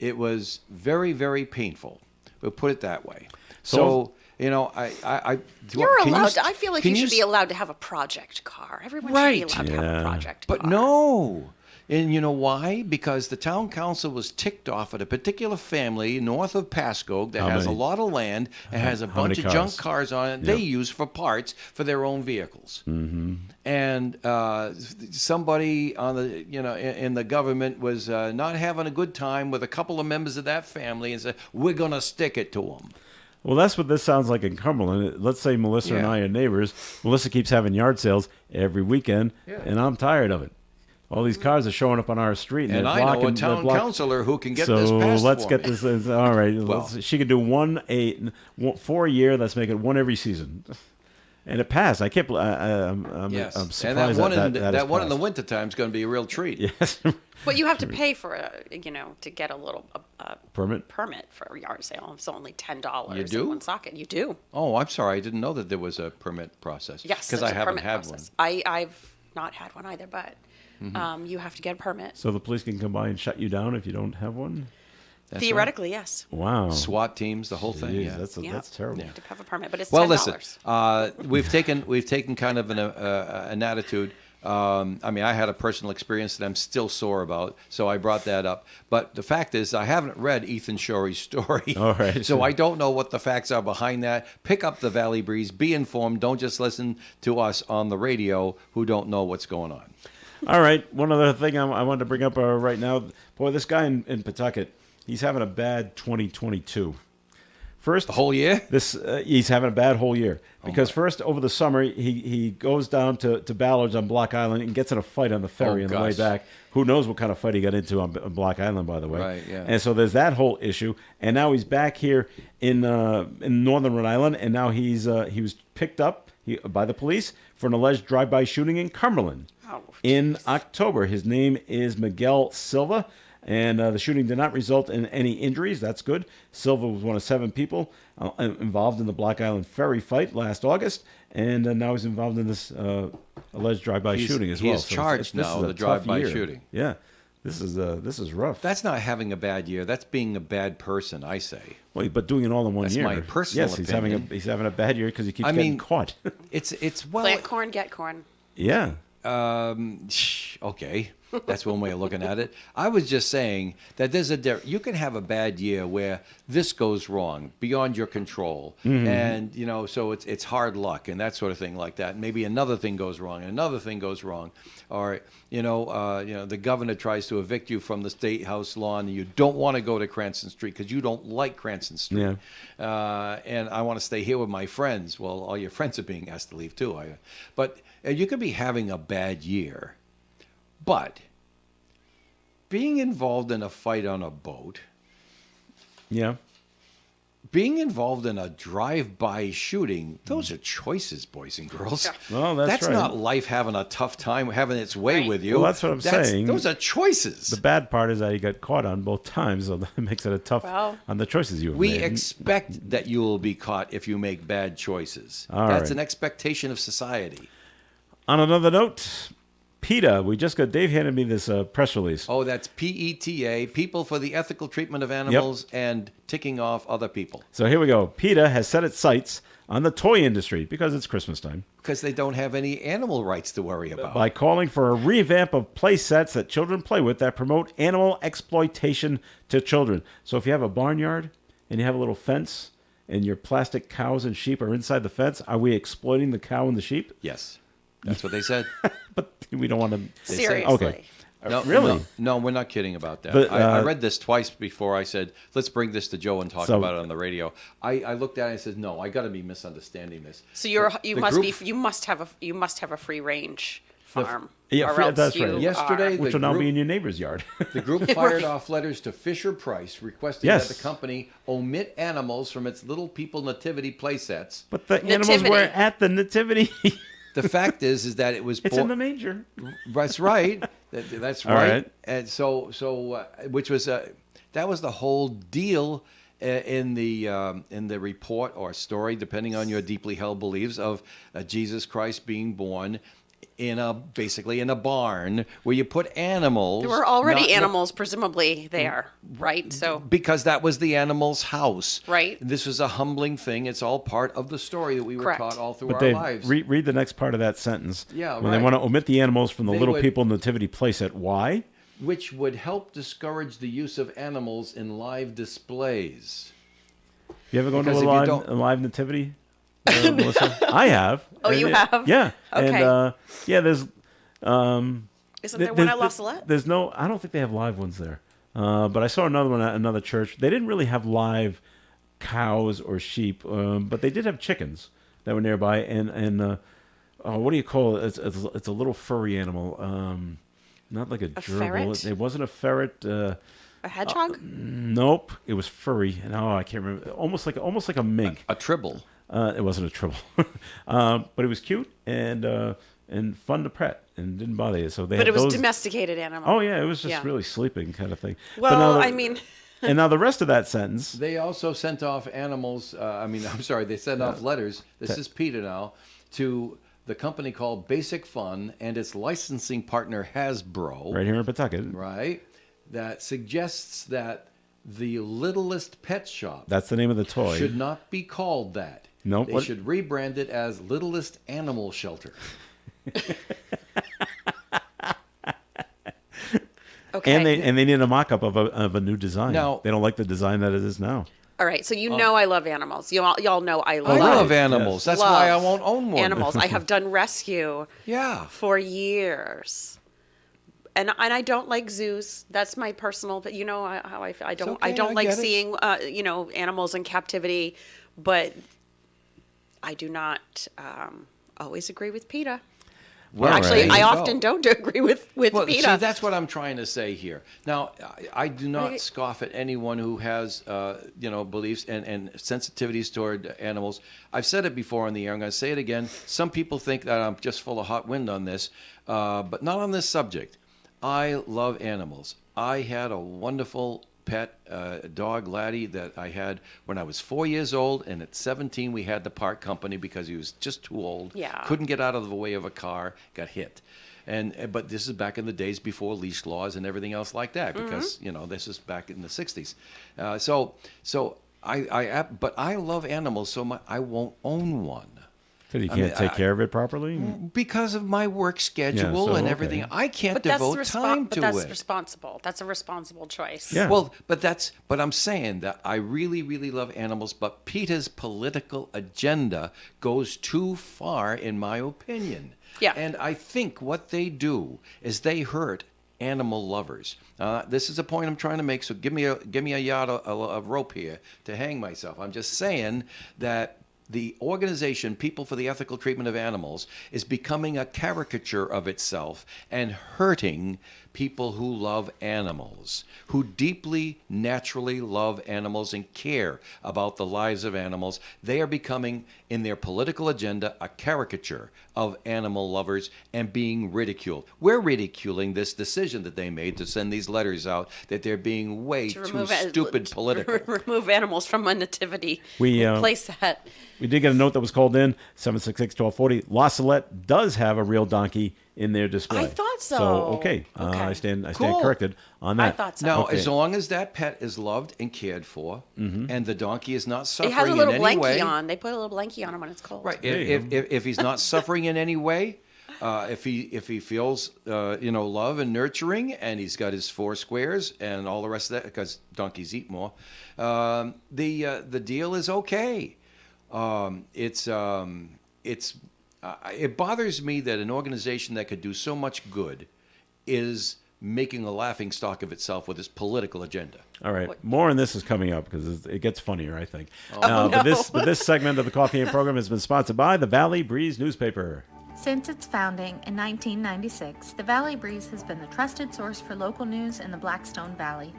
it was very, very painful. We'll put it that way. So you know, You're can allowed. I feel like can you should be s- allowed to have a project car. Everyone Right. should be allowed to have Yeah. a project But car. no. And you know why? Because the town council was ticked off at a particular family north of Pascoag that How has many? a lot of land and has a how many bunch of junk cars? cars on it they use for parts for their own vehicles. Mm-hmm. And somebody on the in the government was not having a good time with a couple of members of that family and said, "We're going to stick it to them." Well, that's what this sounds like in Cumberland. Let's say Melissa and Yeah. I are neighbors. Melissa keeps having yard sales every weekend, and I'm tired of it. All these cars are showing up on our street, And they're I know a blocking- town they're block- councilor who can get so this passed let's for get me. this. All right, Well- she can do 4 a year. Let's make it one every season, and it passed. I can't. I'm Yes, I'm and surprised that one in that that one in the passed. wintertime is going to be a real treat. Yes, But you have to pay for to get a little permit. permit for a yard sale. It's only $10. You do? In Woonsocket. You do. Oh, I'm sorry. I didn't know that there was a permit process. Yes, because there's I a haven't permit had process. I've not had one either, but you have to get a permit. So the police can come by and shut you down if you don't have one. That's Theoretically, yes. Wow, right. SWAT teams, the whole thing. Jeez, Yeah. Yeah. that's terrible. You have to have a permit, but it's Well, $10. listen. We've taken kind of an attitude. I mean, I had a personal experience that I'm still sore about, so I brought that up. But the fact is, I haven't read Ethan Shorey's story. All right. So I don't know what the facts are behind that. Pick up the Valley Breeze. Be informed. Don't just listen to us on the radio who don't know what's going on. All right. One other thing I wanted to bring up right now. Boy, this guy in Pawtucket, he's having a bad 2022. First, The whole year? he's having a bad whole year because first over the summer he goes down to Ballard's on Block Island and gets in a fight on the ferry Oh, on the way gosh. back. Who knows what kind of fight he got into on Block Island, by the way. Right, yeah. And so there's that whole issue, and now he's back here in northern Rhode Island, and now he was picked up by the police for an alleged drive-by shooting in Cumberland Oh, in October. His name is Miguel Silva. And the shooting did not result in any injuries. That's good. Silva was one of 7 people involved in the Block Island ferry fight last August, and now he's involved in this alleged drive-by He's- shooting as he well. is So charged this now is with a the tough drive-by year. shooting. Yeah. This is rough. That's not having a bad year. That's being a bad person, I say. Well, but doing it all in one That's year. my personal yes, opinion. he's having a bad year because he keeps I getting mean, caught. It's well, Plant corn, get corn. Yeah. Okay, that's one way of looking at it. I was just saying that there's you can have a bad year where this goes wrong beyond your control, and so it's hard luck and that sort of thing like that. Maybe another thing goes wrong, and another thing goes wrong, or the governor tries to evict you from the State House lawn, and you don't want to go to Cranston Street because you don't like Cranston Street, and I want to stay here with my friends. Well, all your friends are being asked to leave too. But you could be having a bad year, but being involved in a fight on a boat, Yeah. being involved in a drive-by shooting, those are choices, boys and girls. Well, that's right. not life having a tough time, having its way Right. with you. Well, that's what I'm saying. Those are choices. The bad part is that he got caught on both times, so that makes it a tough Well, on the choices you have We made. expect that you will be caught if you make bad choices. All That's right. an expectation of society. On another note, PETA, Dave handed me this press release. Oh, that's PETA, People for the Ethical Treatment of Animals, and ticking off other people. So here we go. PETA has set its sights on the toy industry because it's Christmas time Because they don't have any animal rights to worry about. by calling for a revamp of play sets that children play with that promote animal exploitation to children. So if you have a barnyard and you have a little fence and your plastic cows and sheep are inside the fence, are we exploiting the cow and the sheep? Yes, that's what they said. But we don't want to. Seriously. Okay. No, Really? No, we're not kidding about that. But, I read this twice before I said, let's bring this to Joe and talk So- about it on the radio. I looked at it and said, no, I got to be misunderstanding this. So The group- you must have a free range farm. Yeah, or free- else that's you right. Yesterday, are- Which the will now group- be in your neighbor's yard. The group fired off letters to Fisher Price requesting Yes. that the company omit animals from its Little People Nativity playsets. But the animals were Nativity. at the nativity. The fact is that it was It's in the manger. That's right. That's All right. right. And so which was that was the whole deal in the report or story, depending on your deeply held beliefs, of Jesus Christ being born basically in a barn where you put animals. There were already not- animals, presumably there, right? So because that was the animal's house. Right. This was a humbling thing. It's all part of the story that we were Correct. taught all through But our Dave, lives. read the next part of that sentence. Yeah, When they right. want to omit the animals from the They Little would- People Nativity playset. Why? Which would help discourage the use of animals in live displays. You ever gone to Because a if you live, don't- a live nativity, Melissa? I have. Oh, And you it- have? Yeah. Okay. And there's isn't there one at La Salette? There's no. I don't think they have live ones there. But I saw another one at another church. They didn't really have live cows or sheep, but they did have chickens that were nearby. And what do you call it? It's a little furry animal. Not like a gerbil. ferret? It wasn't a ferret. A hedgehog? Nope. It was furry. No, I can't remember. Almost like a mink. A tribble. It wasn't a tribble, but it was cute and fun to pet and didn't bother you. So they But had it was those. domesticated animal. Oh yeah, it was just Yeah. really sleeping kind of thing. But Well, now the- I mean, and now the rest of that sentence. They also sent off animals. I'm sorry. They sent off letters. This is PETA now to the company called Basic Fun and its licensing partner Hasbro. Right here in Pawtucket. Right. That suggests that the Littlest Pet Shop That's the name of the toy. should not be called that. Nope. They What- should rebrand it as Littlest Animal Shelter. okay. And they need a mock-up of a new design. Now- They don't like the design that it is now. All right, so you know I love animals. Y'all know I I love, love animals. That's why I won't own one. animals. I have done rescue Yeah. for years. And I don't like zoos. That's my personal. But you know how I feel. I don't. okay, I don't I like get it. seeing animals in captivity. But I do not always agree with PETA. Well, Actually, there I you often go. don't agree with Well, PETA. see, that's what I'm trying to say here. Now, I do not Right. scoff at anyone who has, beliefs and sensitivities toward animals. I've said it before on the air. I'm going to say it again. Some people think that I'm just full of hot wind on this, but not on this subject. I love animals. I had a wonderful pet dog, Laddie, that I had when I was 4 years old, and at 17 we had to part company because he was just too old. Yeah. Couldn't get out of the way of a car, got hit. But this is back in the days before leash laws and everything else like that, because this is back in the '60s. But I love animals so much I won't own one. Because you can't take care of it properly? Because of my work schedule so, and okay. everything, I can't But that's devote time to that's it. responsible. That's a responsible choice. Yeah. Well, but I'm saying that I really, really love animals, but Peter's political agenda goes too far, in my opinion. Yeah. And I think what they do is they hurt animal lovers. This is a point I'm trying to make, so give me a yard of rope here to hang myself. I'm just saying that the organization People for the Ethical Treatment of Animals is becoming a caricature of itself and hurting people who love animals, who deeply, naturally love animals and care about the lives of animals. They are becoming, in their political agenda, a caricature of animal lovers and being ridiculed. We're ridiculing this decision that they made to send these letters out, that they're being way too stupid political. Remove animals from a nativity. We, Replace that. We did get a note that was called in, 766-1240. La Salette does have a real donkey in their display. I thought so. Okay. Okay. I stand Cool. corrected on that. I thought so. Now, Okay. as long as that pet is loved and cared for, and the donkey is not It suffering has a little in any way, blankie on. They put a little blankie on him when it's cold. right? There you If he's not suffering in any way, if he feels love and nurturing, and he's got his four squares and all the rest of that, because donkeys eat more, the deal is okay. It bothers me that an organization that could do so much good is making a laughingstock of itself with its political agenda. All right. More on this is coming up because it gets funnier, I think. no. But this segment of the Coffee and Program has been sponsored by the Valley Breeze newspaper. Since its founding in 1996, the Valley Breeze has been the trusted source for local news in the Blackstone Valley.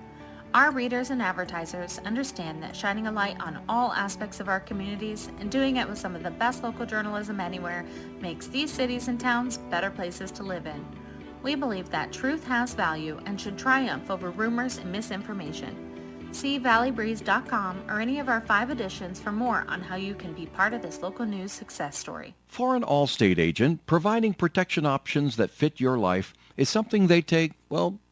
Our readers and advertisers understand that shining a light on all aspects of our communities and doing it with some of the best local journalism anywhere makes these cities and towns better places to live in. We believe that truth has value and should triumph over rumors and misinformation. See valleybreeze.com or any of our 5 editions for more on how you can be part of this local news success story. For an Allstate agent, providing protection options that fit your life is something they take,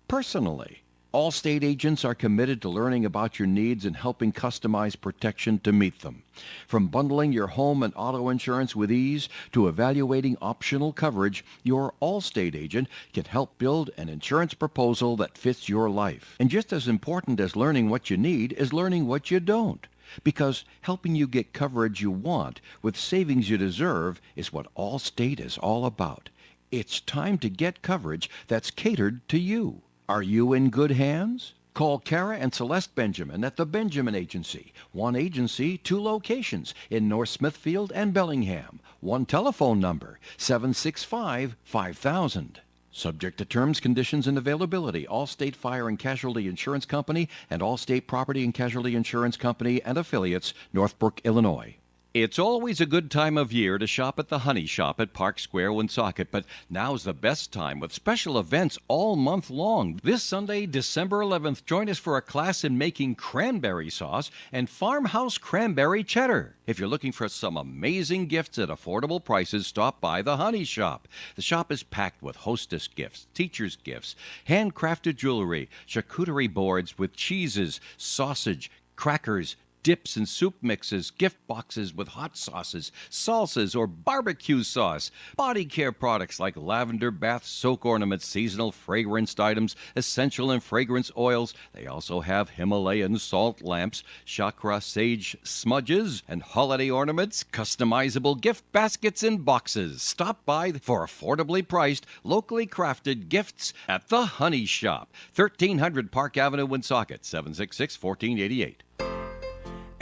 personally. Allstate agents are committed to learning about your needs and helping customize protection to meet them. From bundling your home and auto insurance with ease to evaluating optional coverage, your Allstate agent can help build an insurance proposal that fits your life. And just as important as learning what you need is learning what you don't. Because helping you get coverage you want with savings you deserve is what Allstate is all about. It's time to get coverage that's catered to you. Are you in good hands? Call Kara and Celeste Benjamin at the Benjamin Agency. One agency, 2 locations in North Smithfield and Bellingham. One telephone number, 765-5000. Subject to terms, conditions, and availability. Allstate Fire and Casualty Insurance Company and Allstate Property and Casualty Insurance Company and affiliates, Northbrook, Illinois. It's always a good time of year to shop at the Honey Shop at Park Square, Woonsocket, but now's the best time with special events all month long. This Sunday, December 11th, join us for a class in making cranberry sauce and farmhouse cranberry cheddar. If you're looking for some amazing gifts at affordable prices, stop by the Honey Shop. The shop is packed with hostess gifts, teachers' gifts, handcrafted jewelry, charcuterie boards with cheeses, sausage, crackers, dips and soup mixes, gift boxes with hot sauces, salsas, or barbecue sauce, body care products like lavender bath soak ornaments, seasonal fragranced items, essential and fragrance oils. They also have Himalayan salt lamps, chakra sage smudges, and holiday ornaments, customizable gift baskets and boxes. Stop by for affordably priced, locally crafted gifts at the Honey Shop, 1300 Park Avenue, Woonsocket, 766-1488.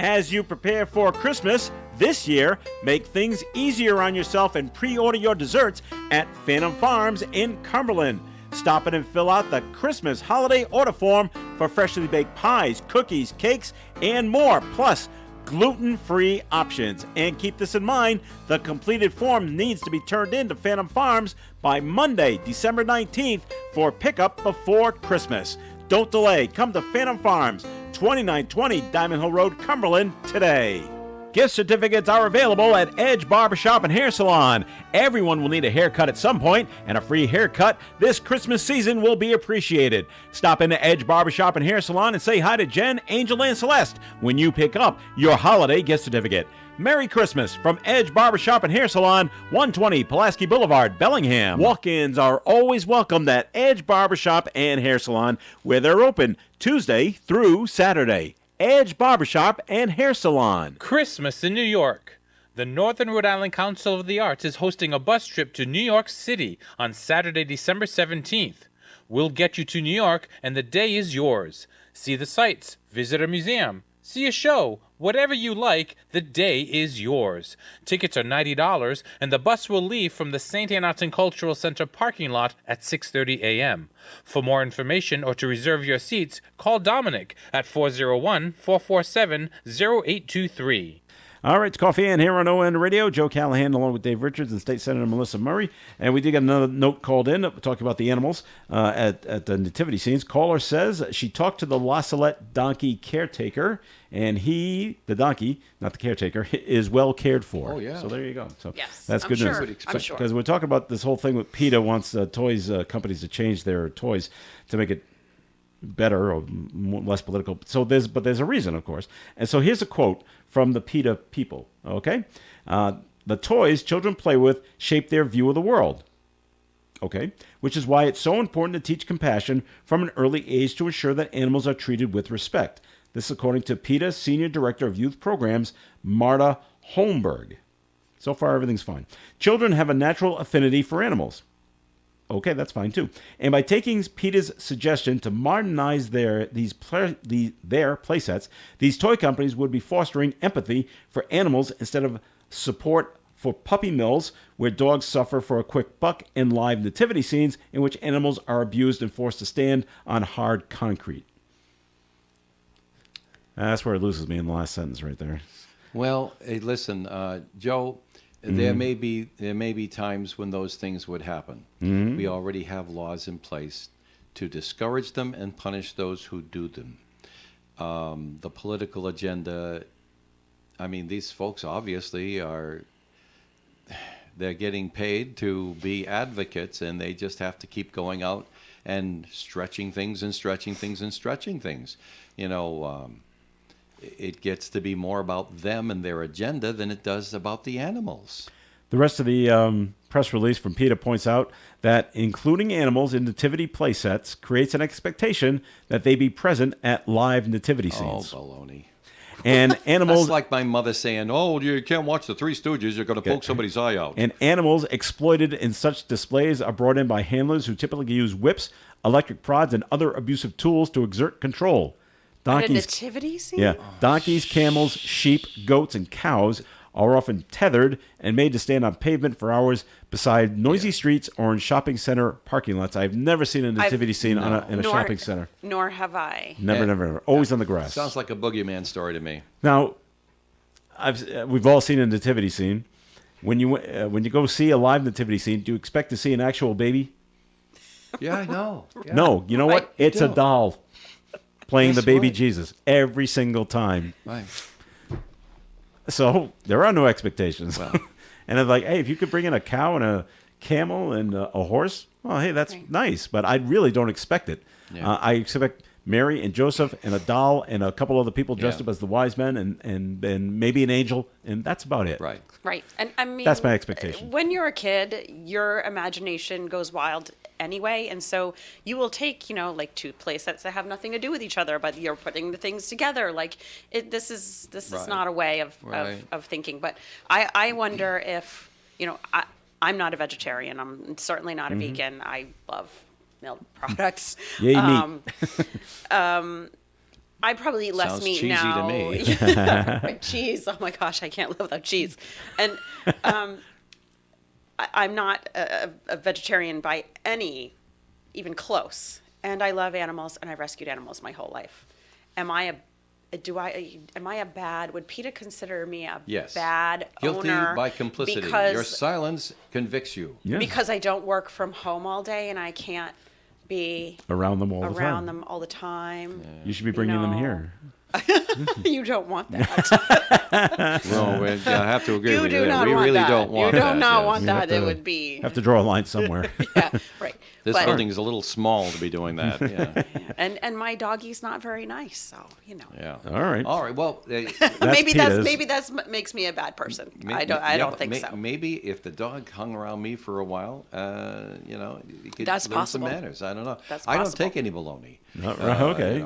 As you prepare for Christmas this year, make things easier on yourself and pre-order your desserts at Phantom Farms in Cumberland. Stop in and fill out the Christmas holiday order form for freshly baked pies, cookies, cakes, and more, plus gluten-free options. And keep this in mind, the completed form needs to be turned in to Phantom Farms by Monday, December 19th for pickup before Christmas. Don't delay. Come to Phantom Farms, 2920 Diamond Hill Road, Cumberland, today. Gift certificates are available at Edge Barbershop and Hair Salon. Everyone will need a haircut at some point, and a free haircut this Christmas season will be appreciated. Stop into Edge Barbershop and Hair Salon and say hi to Jen, Angel, and Celeste when you pick up your holiday gift certificate. Merry Christmas from Edge Barbershop and Hair Salon, 120 Pulaski Boulevard, Bellingham. Walk-ins are always welcomed at Edge Barbershop and Hair Salon, where they're open Tuesday through Saturday. Edge Barbershop and Hair Salon. Christmas in New York. The Northern Rhode Island Council of the Arts is hosting a bus trip to New York City on Saturday, December 17th. We'll get you to New York, and the day is yours. See the sights, visit a museum, see a show, whatever you like, the day is yours. Tickets are $90, and the bus will leave from the St. Anne Arts and Cultural Center parking lot at 6:30 a.m. For more information or to reserve your seats, call Dominic at 401-447-0823. All right, it's Coffee and here on ON Radio. Joe Callahan along with Dave Richards and State Senator Melissa Murray. And we did get another note called in talking about the animals at the nativity scenes. Caller says she talked to the La Salette donkey caretaker, and he, the donkey, not the caretaker, is well cared for. Oh, yeah. So there you go. So Yes, that's I'm good sure. news. I'm sure. Because we're talking about this whole thing with PETA wants toys companies to change their toys to make it better or less political. So there's a reason, of course. And so here's a quote from the PETA people. Okay, the toys children play with shape their view of the world. Okay, which is why it's so important to teach compassion from an early age to ensure that animals are treated with respect. This is according to PETA Senior Director of Youth Programs, Marta Holmberg. So far, everything's fine. Children have a natural affinity for animals. Okay, that's fine too. And by taking PETA's suggestion to modernize their playsets, these toy companies would be fostering empathy for animals instead of support for puppy mills, where dogs suffer for a quick buck, and live nativity scenes in which animals are abused and forced to stand on hard concrete. That's where it loses me in the last sentence right there. Well, hey, listen, Joe. There may be times when those things would happen. We already have laws in place to discourage them and punish those who do them. The political agenda, I mean, these folks obviously they're getting paid to be advocates, and they just have to keep going out and stretching things and stretching things and stretching things. You know, it gets to be more about them and their agenda than it does about the animals. The rest of the press release from PETA points out that including animals in nativity playsets creates an expectation that they be present at live nativity scenes. Oh, baloney. And animals... That's like my mother saying, oh, you can't watch the Three Stooges, you're going to poke somebody's eye out. And animals exploited in such displays are brought in by handlers who typically use whips, electric prods, and other abusive tools to exert control. At a nativity scene? Yeah. Donkeys, camels, sheep, goats, and cows are often tethered and made to stand on pavement for hours beside noisy streets or in shopping center parking lots. I've never seen a nativity scene in a shopping center. Nor have I. Never. Always on the grass. Sounds like a boogeyman story to me. Now, we've all seen a nativity scene. When you go see a live nativity scene, do you expect to see an actual baby? Yeah, I know. Yeah. No. You know what? It's a don't. doll playing That's the baby right. Jesus every single time. Right. So there are no expectations. And it's like, hey, if you could bring in a cow and a camel and a horse, well, hey, that's nice. But I really don't expect it. Yeah. I expect Mary and Joseph and a doll and a couple other people dressed Yeah. up as the wise men and maybe an angel, and that's about it. Right. Right. And I mean, That's my expectation. When you're a kid, your imagination goes wild anyway. And so you will take, like two play sets that have nothing to do with each other, but you're putting the things together. Like this is Right. not a way of thinking. But I wonder if, I'm not a vegetarian. I'm certainly not a vegan. I love milk products. Yay, meat. I probably eat less Sounds meat cheesy now. to me. Right, cheese. Oh my gosh, I can't live without cheese. And I'm not a vegetarian by any, even close. And I love animals, and I've rescued animals my whole life. Am I a bad? Would PETA consider me a Yes. bad Guilty owner by complicity. because Your silence convicts you. Yeah. because I don't work from home all day and I can't be Around them all the time. around them all the time? You should be bringing them No. here. You don't want that. Well, I have to agree You with do you. not We want really that. don't want You that. do not yes. want that. have It to- would be. Have to draw a line somewhere. Yeah, right. This But- building is a little small to be doing that. Yeah. and my doggy's not very nice, so Yeah. All right. All right. Well, maybe that's makes me a bad person. I don't think so. Maybe if the dog hung around me for a while, you could That's learn possible. some manners. I don't know. That's I don't possible. take any baloney. Okay.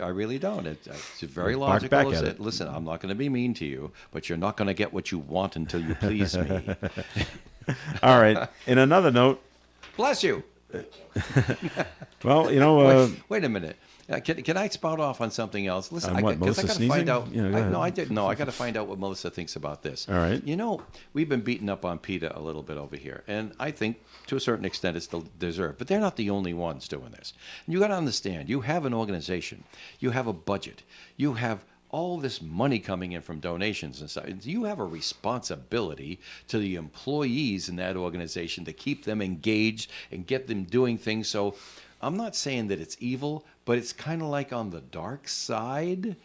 I really don't. It's very Bark logical. back at it. Listen, I'm not going to be mean to you, but you're not going to get what you want until you please me. All right. In another note, Bless you. well, you know, Wait a minute. Can I spout off on something else? Listen, On what, I Melissa got to sneezing? find out. Yeah, go ahead. No, I didn't. No, I got to find out what Melissa thinks about this. All right. You know, we've been beating up on PETA a little bit over here, and I think to a certain extent it's deserved. But they're not the only ones doing this. And you got to understand, you have an organization, you have a budget, you have all this money coming in from donations and stuff. You have a responsibility to the employees in that organization to keep them engaged and get them doing things. So I'm not saying that it's evil, but it's kind of like on the dark side.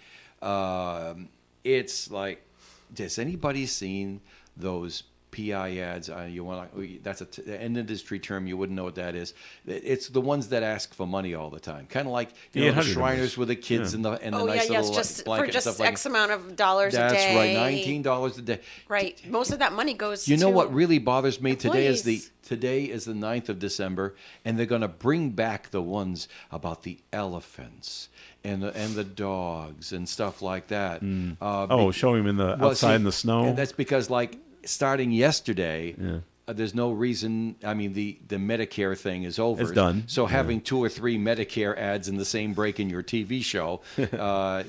It's like, has anybody seen those PI ads? That's an industry term. You wouldn't know what that is. It's the ones that ask for money all the time. Kind of like the 800 Shriners with the kids and the Oh nice yeah, yes, little just blanket for and just stuff like X amount of dollars That's a day. right, $19 a day. Right, most of that money goes. You know to what really bothers me? Today is the employees. 9th of December, and they're going to bring back the ones about the elephants and the dogs and stuff like that. showing him in the outside in the snow. And that's because, like, starting yesterday, there's no reason. I mean, the Medicare thing is over. It's done. So having 2 or 3 Medicare ads in the same break in your TV show, that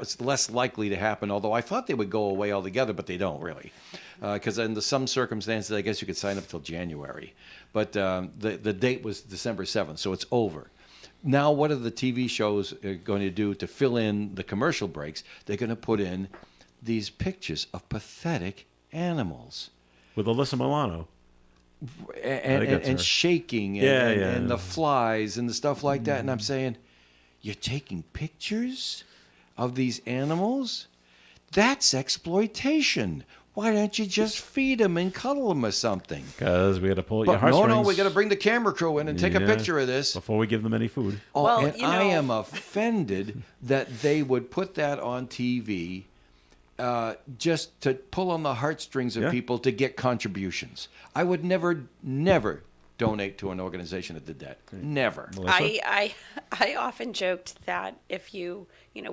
was less likely to happen. Although I thought they would go away altogether, but they don't really, because under some circumstances, I guess you could sign up till January. But the date was December 7th, so it's over. Now, what are the TV shows going to do to fill in the commercial breaks? They're going to put in these pictures of pathetic animals. With Alyssa Milano. And shaking and the flies and the stuff like that. And I'm saying, you're taking pictures of these animals? That's exploitation. Why don't you just feed them and cuddle them or something? Because we had to pull at your But heartstrings. we got to bring the camera crew in and take a Yeah, picture of this. before we give them any food. Oh, Well, and you I know- am offended that they would put that on TV just to pull on the heartstrings of Yeah. people to get contributions. I would never donate to an organization that did that. Never. Melissa? I often joked that if you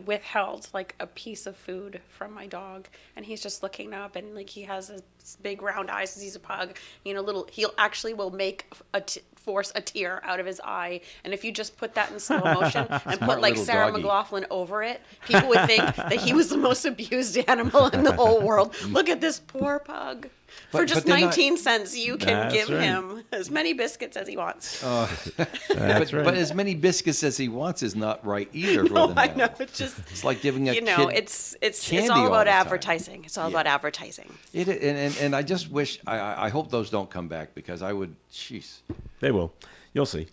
withheld like a piece of food from my dog and he's just looking up and like he has his big round eyes as he's a pug, he'll actually will make force a tear out of his eye, and if you just put that in slow motion and put like little Sarah doggy. McLaughlin over it, people would think that he was the most abused animal in the whole world. Look at this poor pug. For But just they're not- 19 cents, you can That's give right. him as many biscuits as he wants. That's right. But as many biscuits as he wants is not right either for No, them. I know. It's just It's like giving a you know, kid it's candy all all about the time. advertising. It's all about advertising. And I just wish I hope those don't come back because I would. Jeez. They will. You'll see.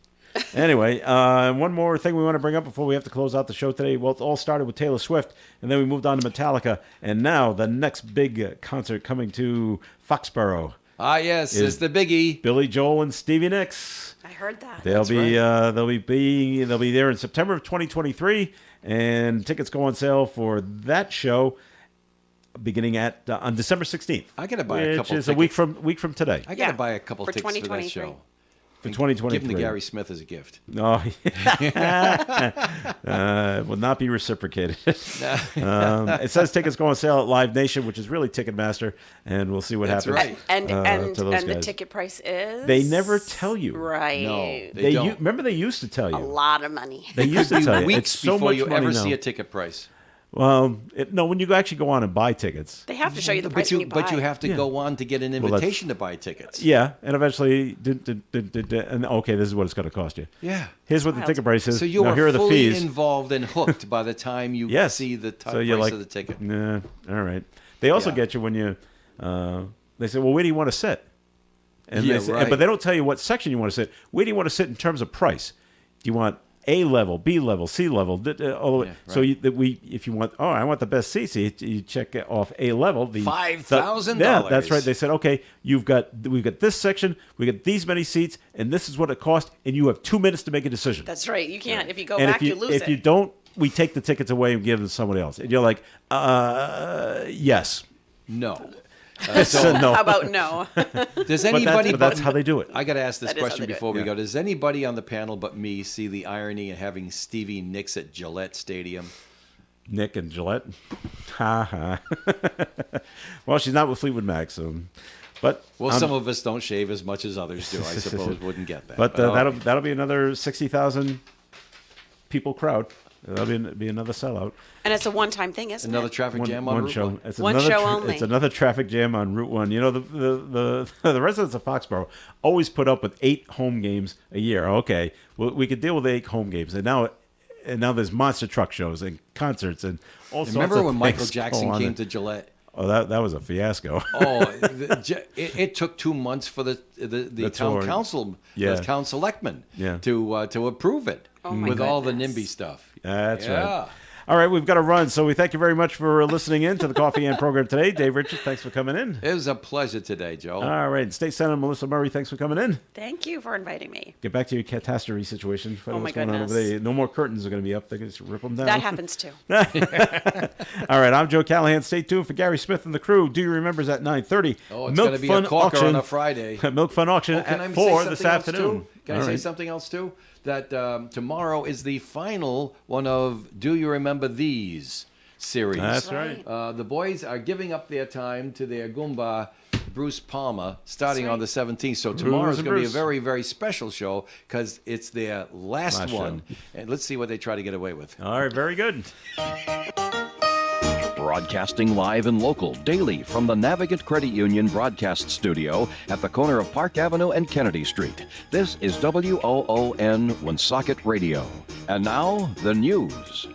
Anyway, one more thing we want to bring up before we have to close out the show today. Well, it all started with Taylor Swift, and then we moved on to Metallica, and now the next big concert coming to Foxborough. Ah, yes, Is it's the biggie. Billy Joel and Stevie Nicks. I heard that. They'll be there in September of 2023, and tickets go on sale for that show beginning on December 16th. I gotta buy a which couple is a week from today. I gotta Yeah, buy a couple for tickets for that 2023. show. For And 2023. Give them to Gary Smith as a gift. No, will not be reciprocated. It says tickets go on sale at Live Nation, which is really Ticketmaster, and we'll see what That's happens. right. And to those the guys. ticket price is They never tell you. right. No, they don't. Remember they used to tell you. A lot of money. They used to tell you. Weeks It's so before much you money ever now. see a ticket price. Well, no, when you actually go on and buy tickets. They have to show you the price when you buy. But you have to Yeah. go on to get an that's- invitation to buy tickets. Yeah, and eventually, and okay, this is what it's going to cost you. Yeah. Here's what the Wild. ticket price is. So you now, are here are the fully fees. involved and hooked by the time you Yes. see the So price you're like, of the ticket. Nah, all right. They also Yeah. get you when you. They say, well, where do you want to sit? And Yeah, they say, right. but they don't tell you what section you want to sit. Where do you want to sit in terms of price? Do you want A level, B level, C level, all the way. Yeah, So if you want, I want the best seats, you check off A level. $5,000. Yeah, that's right. They said, okay, we've got this section, we got these many seats, and this is what it cost, and you have 2 minutes to make a decision. That's right. You can't. If you go And back, you lose it. if you don't, we take the tickets away and give them to somebody else. And you're like, yes. No. So no. How about no? Does anybody? But that's how they do it. I got to ask this That is how question they do it. before we Yeah. go. Does anybody on the panel but me see the irony in having Stevie Nicks at Gillette Stadium? Nick and Gillette. Ha ha. Well, she's not with Fleetwood Mac, so. But Well, some of us don't shave as much as others do. I suppose wouldn't get that. But all right. that'll be another 60,000 people crowd. That'll be another sellout. And it's a one-time thing, isn't Another it? traffic jam on One Route show. 1. It's One another show only. It's another traffic jam on Route 1. You know, the residents of Foxborough always put up with 8 home games a year. Okay, well, we could deal with 8 home games, and now there's monster truck shows and concerts and all sorts Remember of when Michael things Jackson go on. came to Gillette? Oh, that was a fiasco. It took 2 months for the town tour. council, Yeah. the town selectmen, Yeah. to approve it my with all the goodness. NIMBY stuff. That's Yeah. right. All right, we've got to run, so we thank you very much for listening in to the Coffee and program today. Dave Richards, thanks for coming in. It was a pleasure today, Joe. All right, State Senator Melissa Murray, thanks for coming in. Thank you for inviting me. Get back to your catastrophe situation. Find out Oh, my what's going on over goodness. there. No more curtains are going to be up. They can just rip them down. That happens too. All right, I'm Joe Callahan. Stay tuned for Gary Smith and the crew. Do you remember at 9:30? Oh, it's going to be a corker on a Friday. Milk Fun Auction Can I at say 4 something this else, afternoon. too? Can I All say right. something else too? That tomorrow is the final one of Do You Remember These series. That's right. The boys are giving up their time to their Goomba, Bruce Palmer, starting That's on the 17th. So tomorrow is and going to be a Bruce. very, very special show because it's their last Last one. And let's see what they try to get away with. All right, very good. Broadcasting live and local daily from the Navigant Credit Union broadcast studio at the corner of Park Avenue and Kennedy Street. This is WOON Woonsocket Radio. And now, the news.